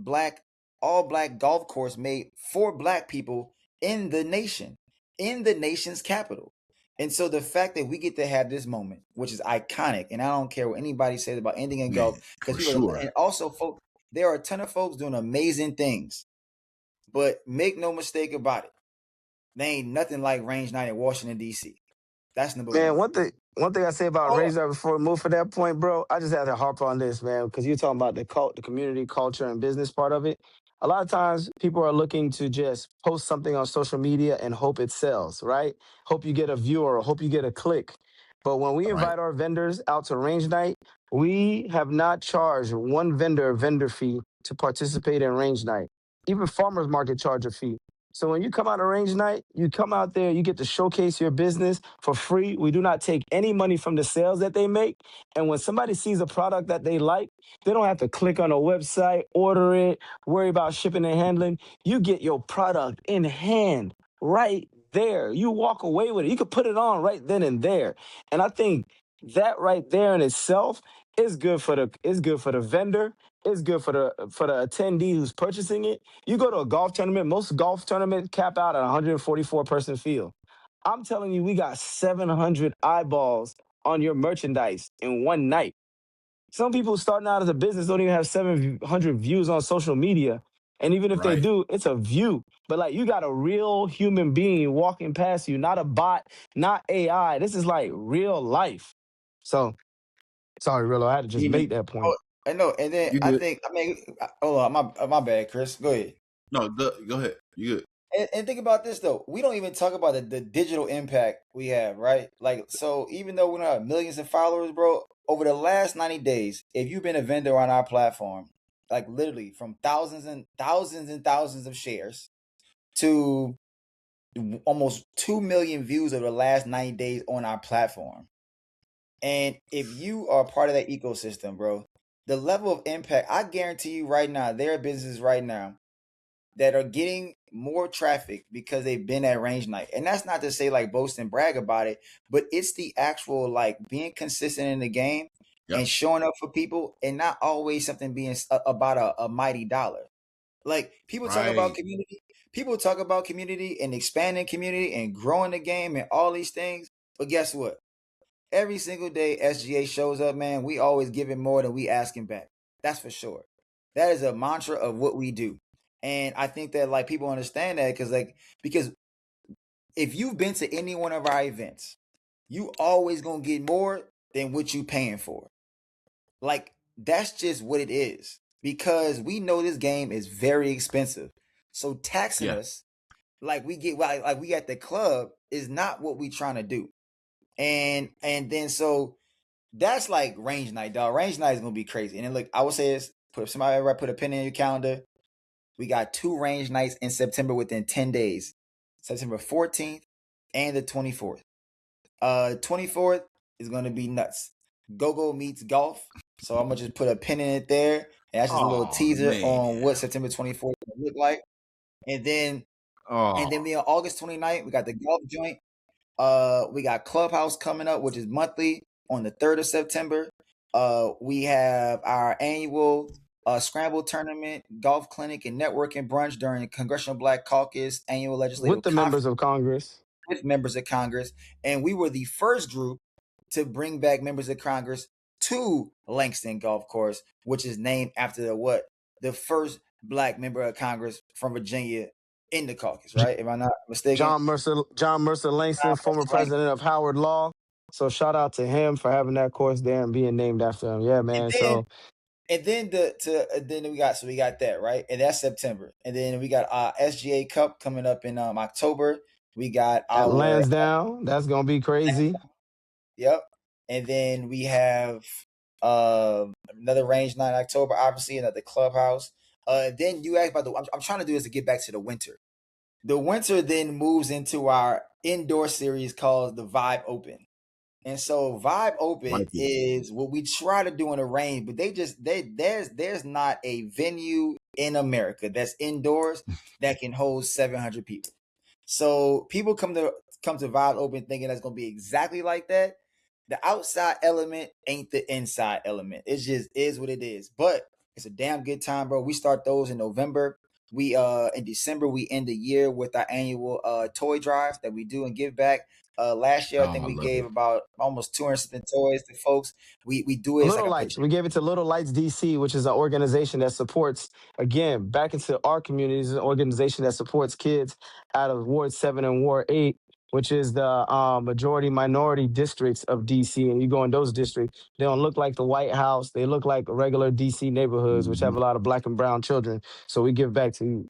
all black golf course made for Black people in the nation, in the nation's capital. And so the fact that we get to have this moment, which is iconic, and I don't care what anybody says about ending in golf, Man, because for people sure. and also folks, there are a ton of folks doing amazing things, but make no mistake about it, they ain't nothing like range night in Washington D.C. That's number Man, one. one thing I say about Oh, range night before we move for that point, bro, I just had to harp on this, man, because you're talking about the community, culture, and business part of it. A lot of times people are looking to just post something on social media and hope it sells, right? Hope you get a viewer or hope you get a click. But when we Right. invite our vendors out to range night, we have not charged one vendor a vendor fee to participate in range night. Even farmers market charge a fee. So when you come out of range night, you come out there, you get to showcase your business for free. We do not take any money from the sales that they make. And when somebody sees a product that they like, they don't have to click on a website, order it, worry about shipping and handling. You get your product in hand right there. You walk away with it. You could put it on right then and there. And I think that right there in itself is good for the vendor. It's good for the attendee who's purchasing it. You go to a golf tournament, most golf tournaments cap out at 144 person field. I'm telling you, we got 700 eyeballs on your merchandise in one night. Some people starting out as a business don't even have 700 views on social media. And even if they Right. do, it's a view. But like you got a real human being walking past you, not a bot, not AI. This is like real life. So sorry, Rillo, I had to just you know, make that point. oh, I know. And then You I good? think, I mean, hold on, my bad, Chris. Go ahead. No, go ahead. You good? And think about this though. We don't even talk about the digital impact we have, right? Like, so even though we don't have millions of followers, bro, over the last 90 days, if you've been a vendor on our platform, like literally from thousands and thousands and thousands of shares to almost 2 million views over the last 90 days on our platform. And if you are part of that ecosystem, bro, the level of impact, I guarantee you right now, there are businesses right now that are getting more traffic because they've been at range night. And that's not to say like boast and brag about it, but it's the actual like being consistent in the game Yep. and showing up for people and not always something being about a mighty dollar. Like people talk about Right. community, people talk about community and expanding community and growing the game and all these things. But guess what? Every single day SGA shows up, man, we always giving more than we asking back. That's for sure. That is a mantra of what we do. And I think that like people understand that because if you've been to any one of our events, you always gonna get more than what you paying for. Like that's just what it is. Because we know this game is very expensive. So taxing Yeah. us like we get like we at the club is not what we trying to do. And then so that's like range night, dog. Range night is gonna be crazy. And then look, I would say this: somebody ever put a pin in your calendar. We got 2 range nights in September within 10 days, September 14th and the 24th. 24th is gonna be nuts. Go meets golf. So I'm gonna just put a pin in it there, and that's just a little Oh teaser man. on what September 24th will look like. And then Oh, we on August 29th, we got the golf joint. We got Clubhouse coming up, which is monthly on the 3rd of September. We have our annual Scramble Tournament, Golf Clinic, and Networking Brunch during the Congressional Black Caucus Annual With Legislative the Conference members of Congress. with members of Congress. And we were the first group to bring back members of Congress to Langston Golf Course, which is named after the first black member of Congress from Virginia in the caucus, right? If I'm not mistaken. John Mercer Langston, former president of Howard Law. So shout out to him for having that course there and being named after him. Yeah, And man. then So then we got that, right, and that's September, and then we got SGA Cup coming up in October. We got at our Lansdowne, that's gonna be crazy. yep, and then we have another range night in October, obviously, and at the clubhouse. Then you asked about I'm trying to do this to get back to the winter. The winter then moves into our indoor series called the Vibe Open. And so Vibe Open like it. is what we try to do in the rain, but there's not a venue in America that's indoors that can hold 700 people. So people come to Vibe Open thinking that's gonna be exactly like that. The outside element ain't the inside element. It just is what it is. But it's a damn good time, bro. We start those in November. We in December we end the year with our annual toy drive that we do and give back. Last year I Oh, think I we love gave it. about almost 200 something toys to folks. We do it. It's like Little a Lights. project. We gave it to Little Lights DC, which is an organization that supports, again, back into our communities, an organization that supports kids out of Ward 7 and Ward 8, which is the majority minority districts of DC. And you go in those districts, they don't look like the White House. They look like regular DC neighborhoods, which have Mhm. a lot of black and brown children. So we give back to,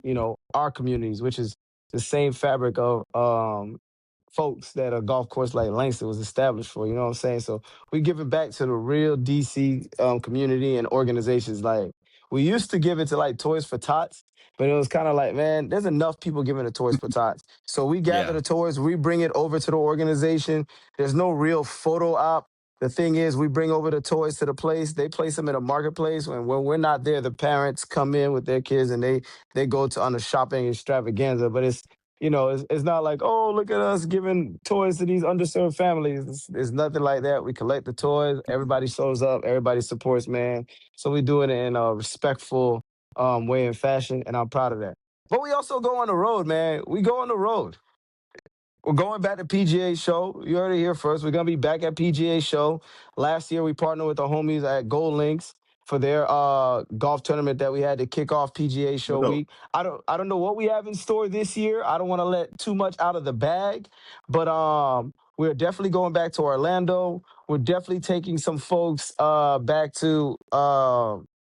our communities, which is the same fabric of folks that a golf course like Langston was established for. You know what I'm saying? So we give it back to the real DC community and organizations. Like we used to give it to like Toys for Tots, but it was kind of like, man, there's enough people giving to Toys for Tots. So we gather Yeah. the toys, we bring it over to the organization. There's no real photo op. The thing is, we bring over the toys to the place. They place them in a marketplace. When we're not there, the parents come in with their kids and they go to on a shopping extravaganza. But it's not like, oh, look at us giving toys to these underserved families. It's nothing like that. We collect the toys. Everybody shows up. Everybody supports, man. So we do it in a respectful way and fashion, and I'm proud of that. But we also go on the road, man. We go on the road. We're going back to PGA Show. You heard it here first. We're gonna be back at PGA Show. Last year we partnered with the homies at Gold Links for their golf tournament that we had to kick off PGA No Show dope. week. I don't know what we have in store this year. I don't want to let too much out of the bag, but we're definitely going back to Orlando. We're definitely taking some folks back to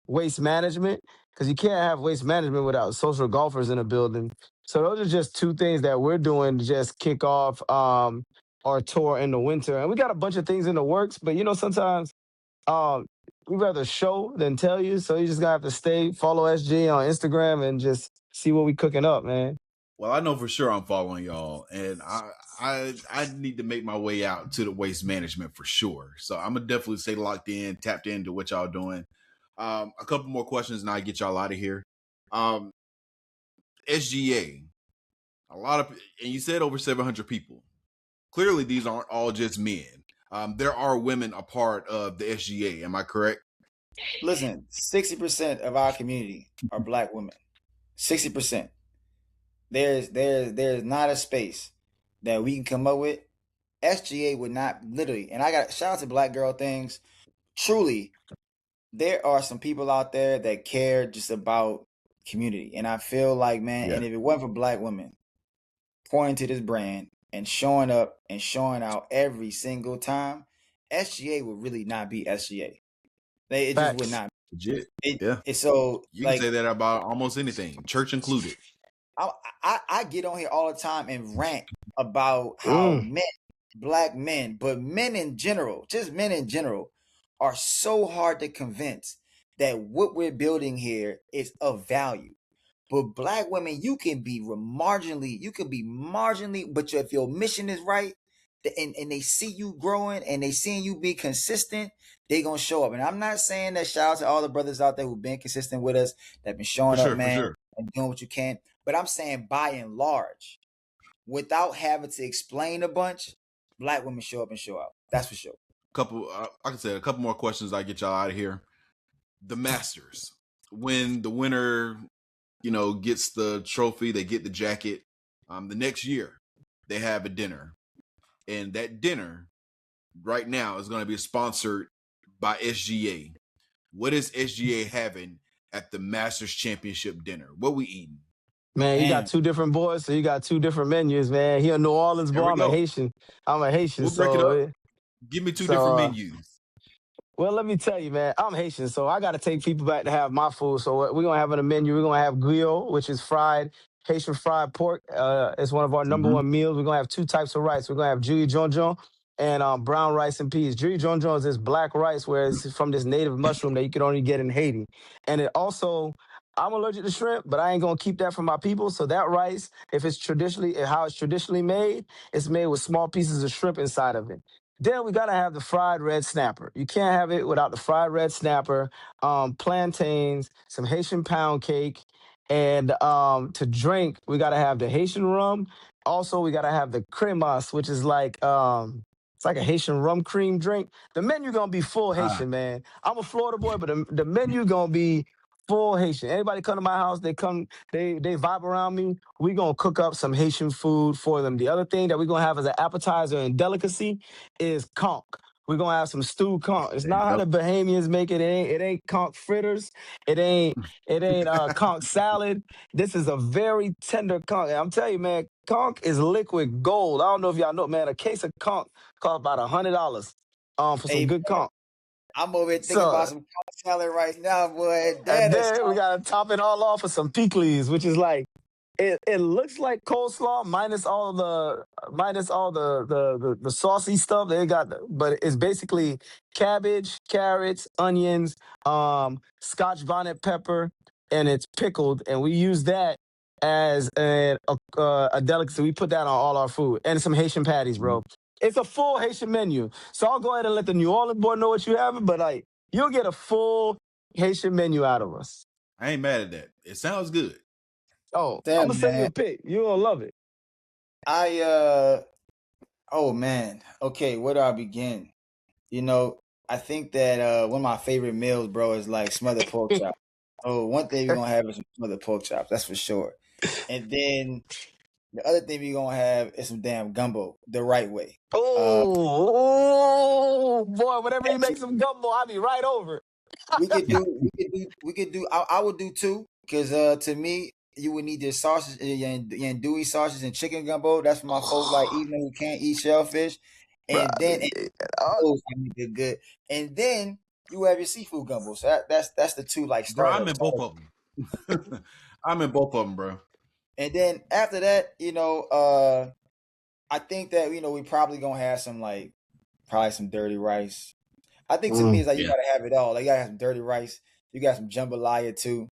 waste management because you can't have waste management without social golfers in the building. So those are just two things that we're doing to just kick off our tour in the winter. And we got a bunch of things in the works, but sometimes um we rather show than tell you. So you just gotta have to follow SG on Instagram and just see what we cooking up, man. Well, I know for sure I'm following y'all, and I need to make my way out to the waste management for sure. So I'm gonna definitely stay locked in, tapped into what y'all doing. A couple more questions, and I get y'all out of here. Um, SGA, a lot of, and you said over 700 people. Clearly, these aren't all just men. There are women a part of the SGA. Am I correct? Listen, 60% of our community are black women. 60%. There's not a space that we can come up with. SGA would not literally, and I got shout out to Black Girl Things. Truly, there are some people out there that care just about community. And I feel like, man, Yeah, and if it wasn't for black women pointing to this brand and showing up and showing out every single time, SGA would really not be SGA. It just would Facts. not. legit. It Yeah, it's so you can say like that about almost anything, church included. I get on here all the time and rant about how Mm. men, black men, but men in general, just men in general, are so hard to convince that what we're building here is of value. But black women, you can be marginally, but if your mission is right, and they see you growing and they seeing you be consistent, they gonna show up. And I'm not saying that shout out to all the brothers out there who've been consistent with us, that been For showing up, sure, for man, sure. and doing what you can. But I'm saying by and large, without having to explain a bunch, black women show up and show out. That's for sure. Couple, like I said, a couple more questions. I get y'all out of here. The Masters, when the winner, gets the trophy, they get the jacket. The next year, they have a dinner, and that dinner right now is going to be sponsored by SGA. What is SGA having at the Masters Championship dinner? What we eating? Man, you got Damn. two different boys, so you got two different menus, man. He a New Orleans There boy. we I'm a go. Haitian. I'm a Haitian, We'll break it so up. Give me two so different uh, menus. well, let me tell you, man, I'm Haitian, so I got to take people back to have my food. So we're going to have on the menu, we're going to have griot, which is fried, Haitian fried pork. It's one of our number Mm-hmm. one meals. We're going to have two types of rice. We're going to have julie jonjon and brown rice and peas. Julie jonjon is this black rice where it's from this native mushroom that you can only get in Haiti. And it also, I'm allergic to shrimp, but I ain't going to keep that for my people. So that rice, if it's traditionally, how it's traditionally made, it's made with small pieces of shrimp inside of it. Then we gotta have the fried red snapper. You can't have it without the fried red snapper, plantains, some Haitian pound cake, and to drink we gotta have the Haitian rum. Also, we gotta have the cremas, which is like it's like a Haitian rum cream drink. The menu gonna be full Ah, Haitian, man. I'm a Florida boy, but the menu gonna be full Haitian. Anybody come to my house, they vibe around me. We gonna cook up some Haitian food for them. The other thing that we gonna have as an appetizer and delicacy is conch. We're gonna have some stewed conch. It's There you not how go. the Bahamians make it. It ain't conch fritters. It ain't conch salad. This is a very tender conch. And I'm telling you, man, conch is liquid gold. I don't know if y'all know, man. A case of conch costs about $100 for some Hey, good conch. I'm over here thinking So about some cold salad right now, boy. and That then we sounds gotta top it all off with some pickles, which is like it looks like coleslaw minus all the saucy stuff they got, but it's basically cabbage, carrots, onions, Scotch bonnet pepper, and it's pickled, and we use that as a delicacy. We put that on all our food and some Haitian patties, bro. It's a full Haitian menu, so I'll go ahead and let the New Orleans boy know what you having, but like you'll get a full Haitian menu out of us. I ain't mad at that. It sounds good. Oh, I'm damn, gonna send you man. a pic. You gonna love it. I oh man. Okay, where do I begin? I think that one of my favorite meals, bro, is like smothered pork chop. Oh, one thing we're gonna have is some smothered pork chops, that's for sure. And then the other thing we're gonna have is some damn gumbo, the right way. Uh, Oh, boy, whenever he makes some gumbo, I'll be right over. I would do two, because to me, you would need your sausage, your andouille sausage and chicken gumbo. That's for my folks like even who can't eat shellfish. Bro, And then those I mean they're good. And then you have your seafood gumbo. So that's the two like Bro, I'm starter. in both of them. I'm in both of them, bro. And then after that, I think that we probably gonna have some like probably some dirty rice. I think to me it's like you Yeah. gotta have it all. Like you gotta have some dirty rice. You got some jambalaya too.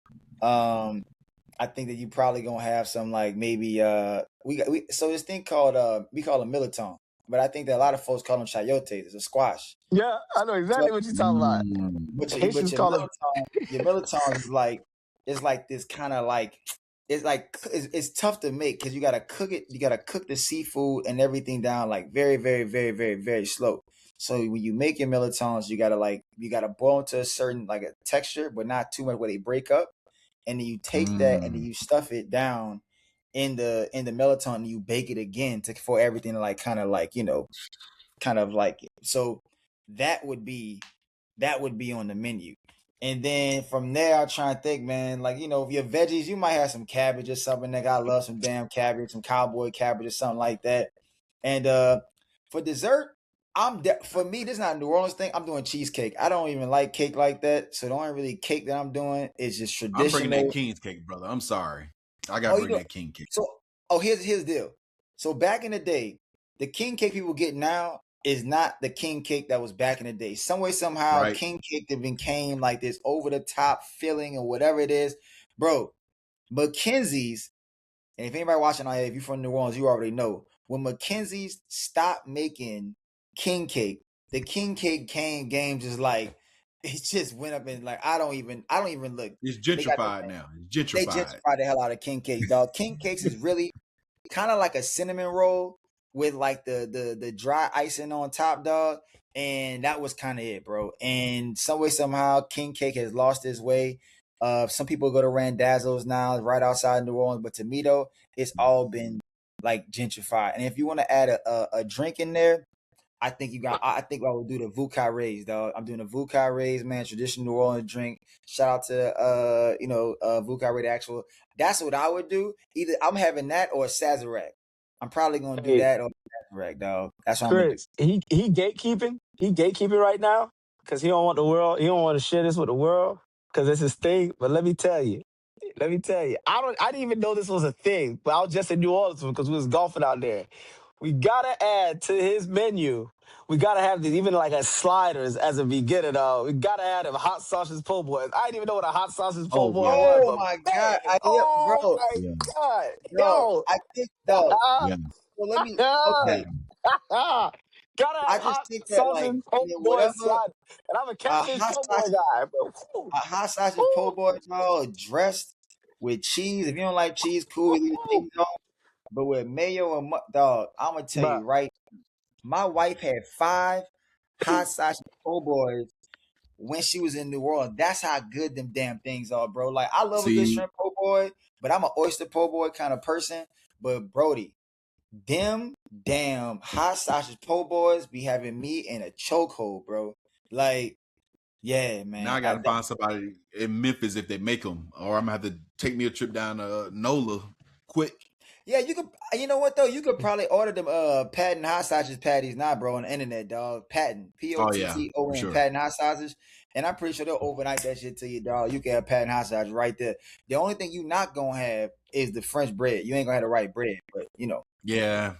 I think that you probably gonna have some like maybe so this thing called we call them milletone, but I think that a lot of folks call them chayotes. It's a squash. Yeah, I know So, exactly what you're talking about. but Haitians call it. your militons is like it's like this kind of like it's tough to make because you gotta cook it. You gotta cook the seafood and everything down like very very very very very slow. So when you make your militons, you gotta boil them to a certain like a texture, but not too much where they break up. And then you take that and then you stuff it down in the melatonin and you bake it again for everything to like kind of like it. So that would be on the menu. And then from there, I try and think, man, like, if your veggies, you might have some cabbage or something. Nigga, I love some damn cabbage, some cowboy cabbage or something like that. And for dessert, for me, this is not a New Orleans thing. I'm doing cheesecake. I don't even like cake like that. So the only really cake that I'm doing is just I'm bringing that traditional. king's cake, brother. I'm sorry. I gotta bring that king cake. So, here's the deal. So back in the day, the king cake people get now is not the king cake that was back in the day. Some way, somehow, Right. king cake that became like this over the top filling or whatever it is, bro. Mackenzie's, and if anybody watching out here, if you're from New Orleans, you already know when Mackenzie's stopped making king cake, the king cake game just like it just went up and like I don't even look. It's They got gentrified now. It's they gentrified. gentrified the hell out of king cakes, dog. King cakes is really kind of like a cinnamon roll with like the dry icing on top, dog. And that was kind of it, bro. And some way somehow, king cake has lost its way. Some people go to Randazzo's now, right outside New Orleans, but to me though, it's all been like gentrified. And if you want to add a drink in there, I think I think I would do the Vukai Rays, dog. I'm doing the Vukai Rays, man, traditional New Orleans drink. Shout out to Vukai Ray, the actual. That's what I would do. Either I'm having that or a Sazerac. I'm probably gonna do Hey, that or Sazerac, dog. That's what I'm gonna do. Chris, he gatekeeping. He gatekeeping right now because he don't want the world. He don't want to share this with the world because it's his thing. But let me tell you. I didn't even know this was a thing. But I was just in New Orleans because we was golfing out there. We gotta add to his menu. We gotta have these even like as sliders as a beginner, though. We gotta add them hot sausage po' boys. I didn't even know what a hot sausage po' Oh boy yeah. was, Oh but my god, man, bro, oh my Yeah. god, bro. yo, I think dog. Yeah. Well, let me. gotta Okay, I have just hot think that like sausage po' boy whatever slide, and I'm a a catfish hot po' boy sausage guy, but whew, a hot sausage po' whew, boy, dog, dressed with cheese. If you don't like cheese, cool. Leave the whew, cheese on. But with mayo and dog, I'm gonna tell bruh. you right. My wife had 5 hot sausage po' boys when she was in New Orleans. That's how good them damn things are, bro. Like, I love a good shrimp po' boy, but I'm an oyster po' boy kind of person. But Brody, them damn hot sausage po' boys be having me in a chokehold, bro. Like, yeah, man. Now I gotta find somebody in Memphis if they make them, or I'm gonna have to take me a trip down to NOLA quick. Yeah, you could. You know what though? You could probably order them Patton hot sausage patties now, bro, on the internet, dog. Patton, Potton, sure. Patton hot sausage, and I'm pretty sure they'll overnight that shit to you, dog. You can have Patton hot sausage right there. The only thing you not gonna have is the French bread. You ain't gonna have the right bread, but you know. Yeah.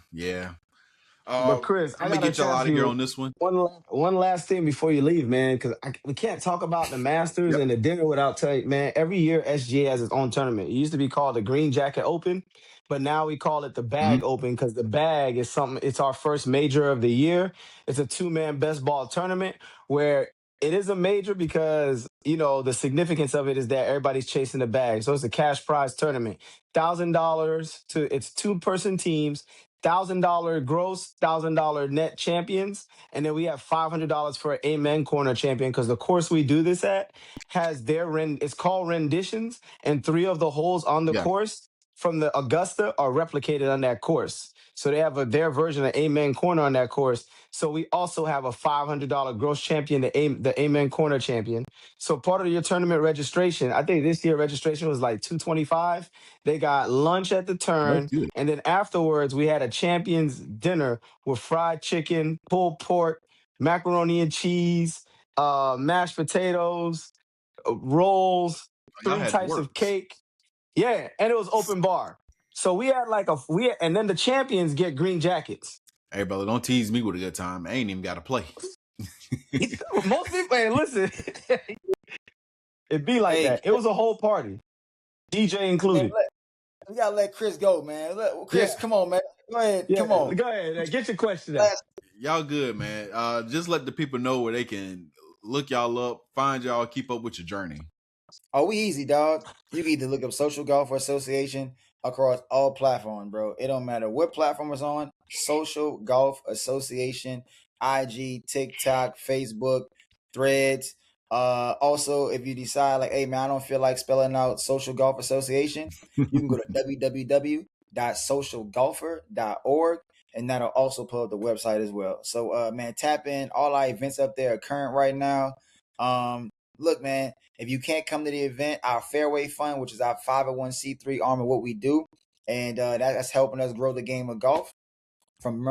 But Chris, I'm gonna get y'all out of here on this one. One last thing before you leave, man, because we can't talk about the Masters and the dinner without telling you, man. Every year, SGA has its own tournament. It used to be called the Green Jacket Open, but now we call it the Bag Open because the bag is something. It's our first major of the year. It's a 2-man best ball tournament where it is a major because the significance of it is that everybody's chasing the bag. So it's a cash prize tournament. $1,000 it's 2-person teams. $1,000 gross, $1,000 net champions, and then we have $500 for an Amen Corner champion because the course we do this at has it's called renditions, and 3 of the holes on the course from the Augusta are replicated on that course. So they have their version of Amen Corner on that course. So we also have a $500 gross champion, the Amen Corner champion. So part of your tournament registration, I think this year registration was like $225. They got lunch at the turn, and then afterwards we had a champions dinner with fried chicken, pulled pork, macaroni and cheese, mashed potatoes, rolls, 3 types of cake. Yeah, and it was open bar. So we had and then the champions get green jackets. Hey, brother, don't tease me with a good time. I ain't even got to play. Most people, hey, listen, it'd be like that. It was a whole party, DJ included. Man, we gotta let Chris go, man. Chris, come on, man. Go ahead. Come on. Go ahead. Get your question out. Y'all good, man. Just let the people know where they can look y'all up, find y'all, keep up with your journey. Oh, we easy, dog. You can either look up Social Golfer Association across all platforms, bro. It don't matter what platform it's on. Social Golf Association, IG, TikTok, Facebook, Threads. Also, if you decide like, hey man, I don't feel like spelling out Social Golf Association, you can go to www.socialgolfer.org, and that'll also pull up the website as well. So, man, tap in. All our events up there are current right now. Look, man, if you can't come to the event, our Fairway Fund, which is our 501c3 arm of what we do, and that's helping us grow the game of golf. From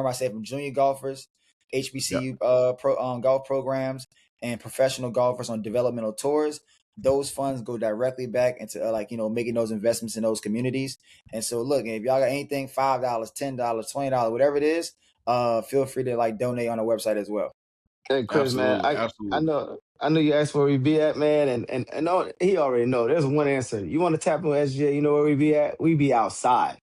junior golfers, HBCU golf programs, and professional golfers on developmental tours. Those funds go directly back into making those investments in those communities. And so, look, if y'all got anything, $5, $10, $20, whatever it is, feel free to donate on the website as well. Hey, Chris, man, I know you asked where we be at, man, and he already know. There's one answer. You want to tap on SGA, you know where we be at? We be outside.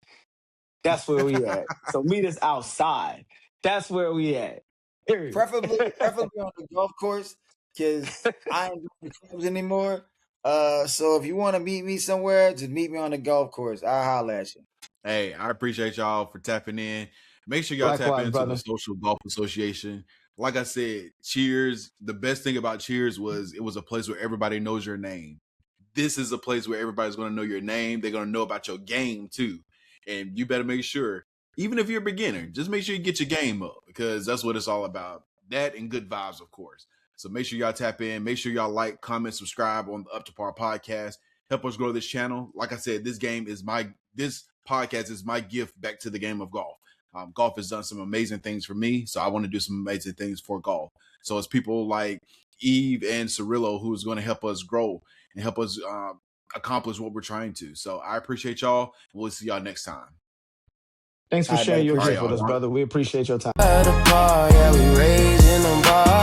That's where we at. So meet us outside. That's where we at. Period. Preferably on the golf course, because I ain't doing the clubs anymore. So if you want to meet me somewhere, just meet me on the golf course. I'll holler at you. Hey, I appreciate y'all for tapping in. Make sure y'all tap into the Social Golf Association. Like I said, Cheers. The best thing about Cheers was it was a place where everybody knows your name. This is a place where everybody's going to know your name. They're going to know about your game too. And you better make sure, even if you're a beginner, just make sure you get your game up, because that's what it's all about. That and good vibes, of course. So make sure y'all tap in. Make sure y'all like, comment, subscribe on the Up to Par podcast. Help us grow this channel. Like I said, this podcast is my gift back to the game of golf. Golf has done some amazing things for me, so I want to do some amazing things for golf. So it's people like Eve and Cirilo who's going to help us grow and help us accomplish what we're trying to. So I appreciate y'all. We'll see y'all next time. Thanks for sharing your gift with us, brother. We appreciate your time. At the bar, yeah, we raising them bars.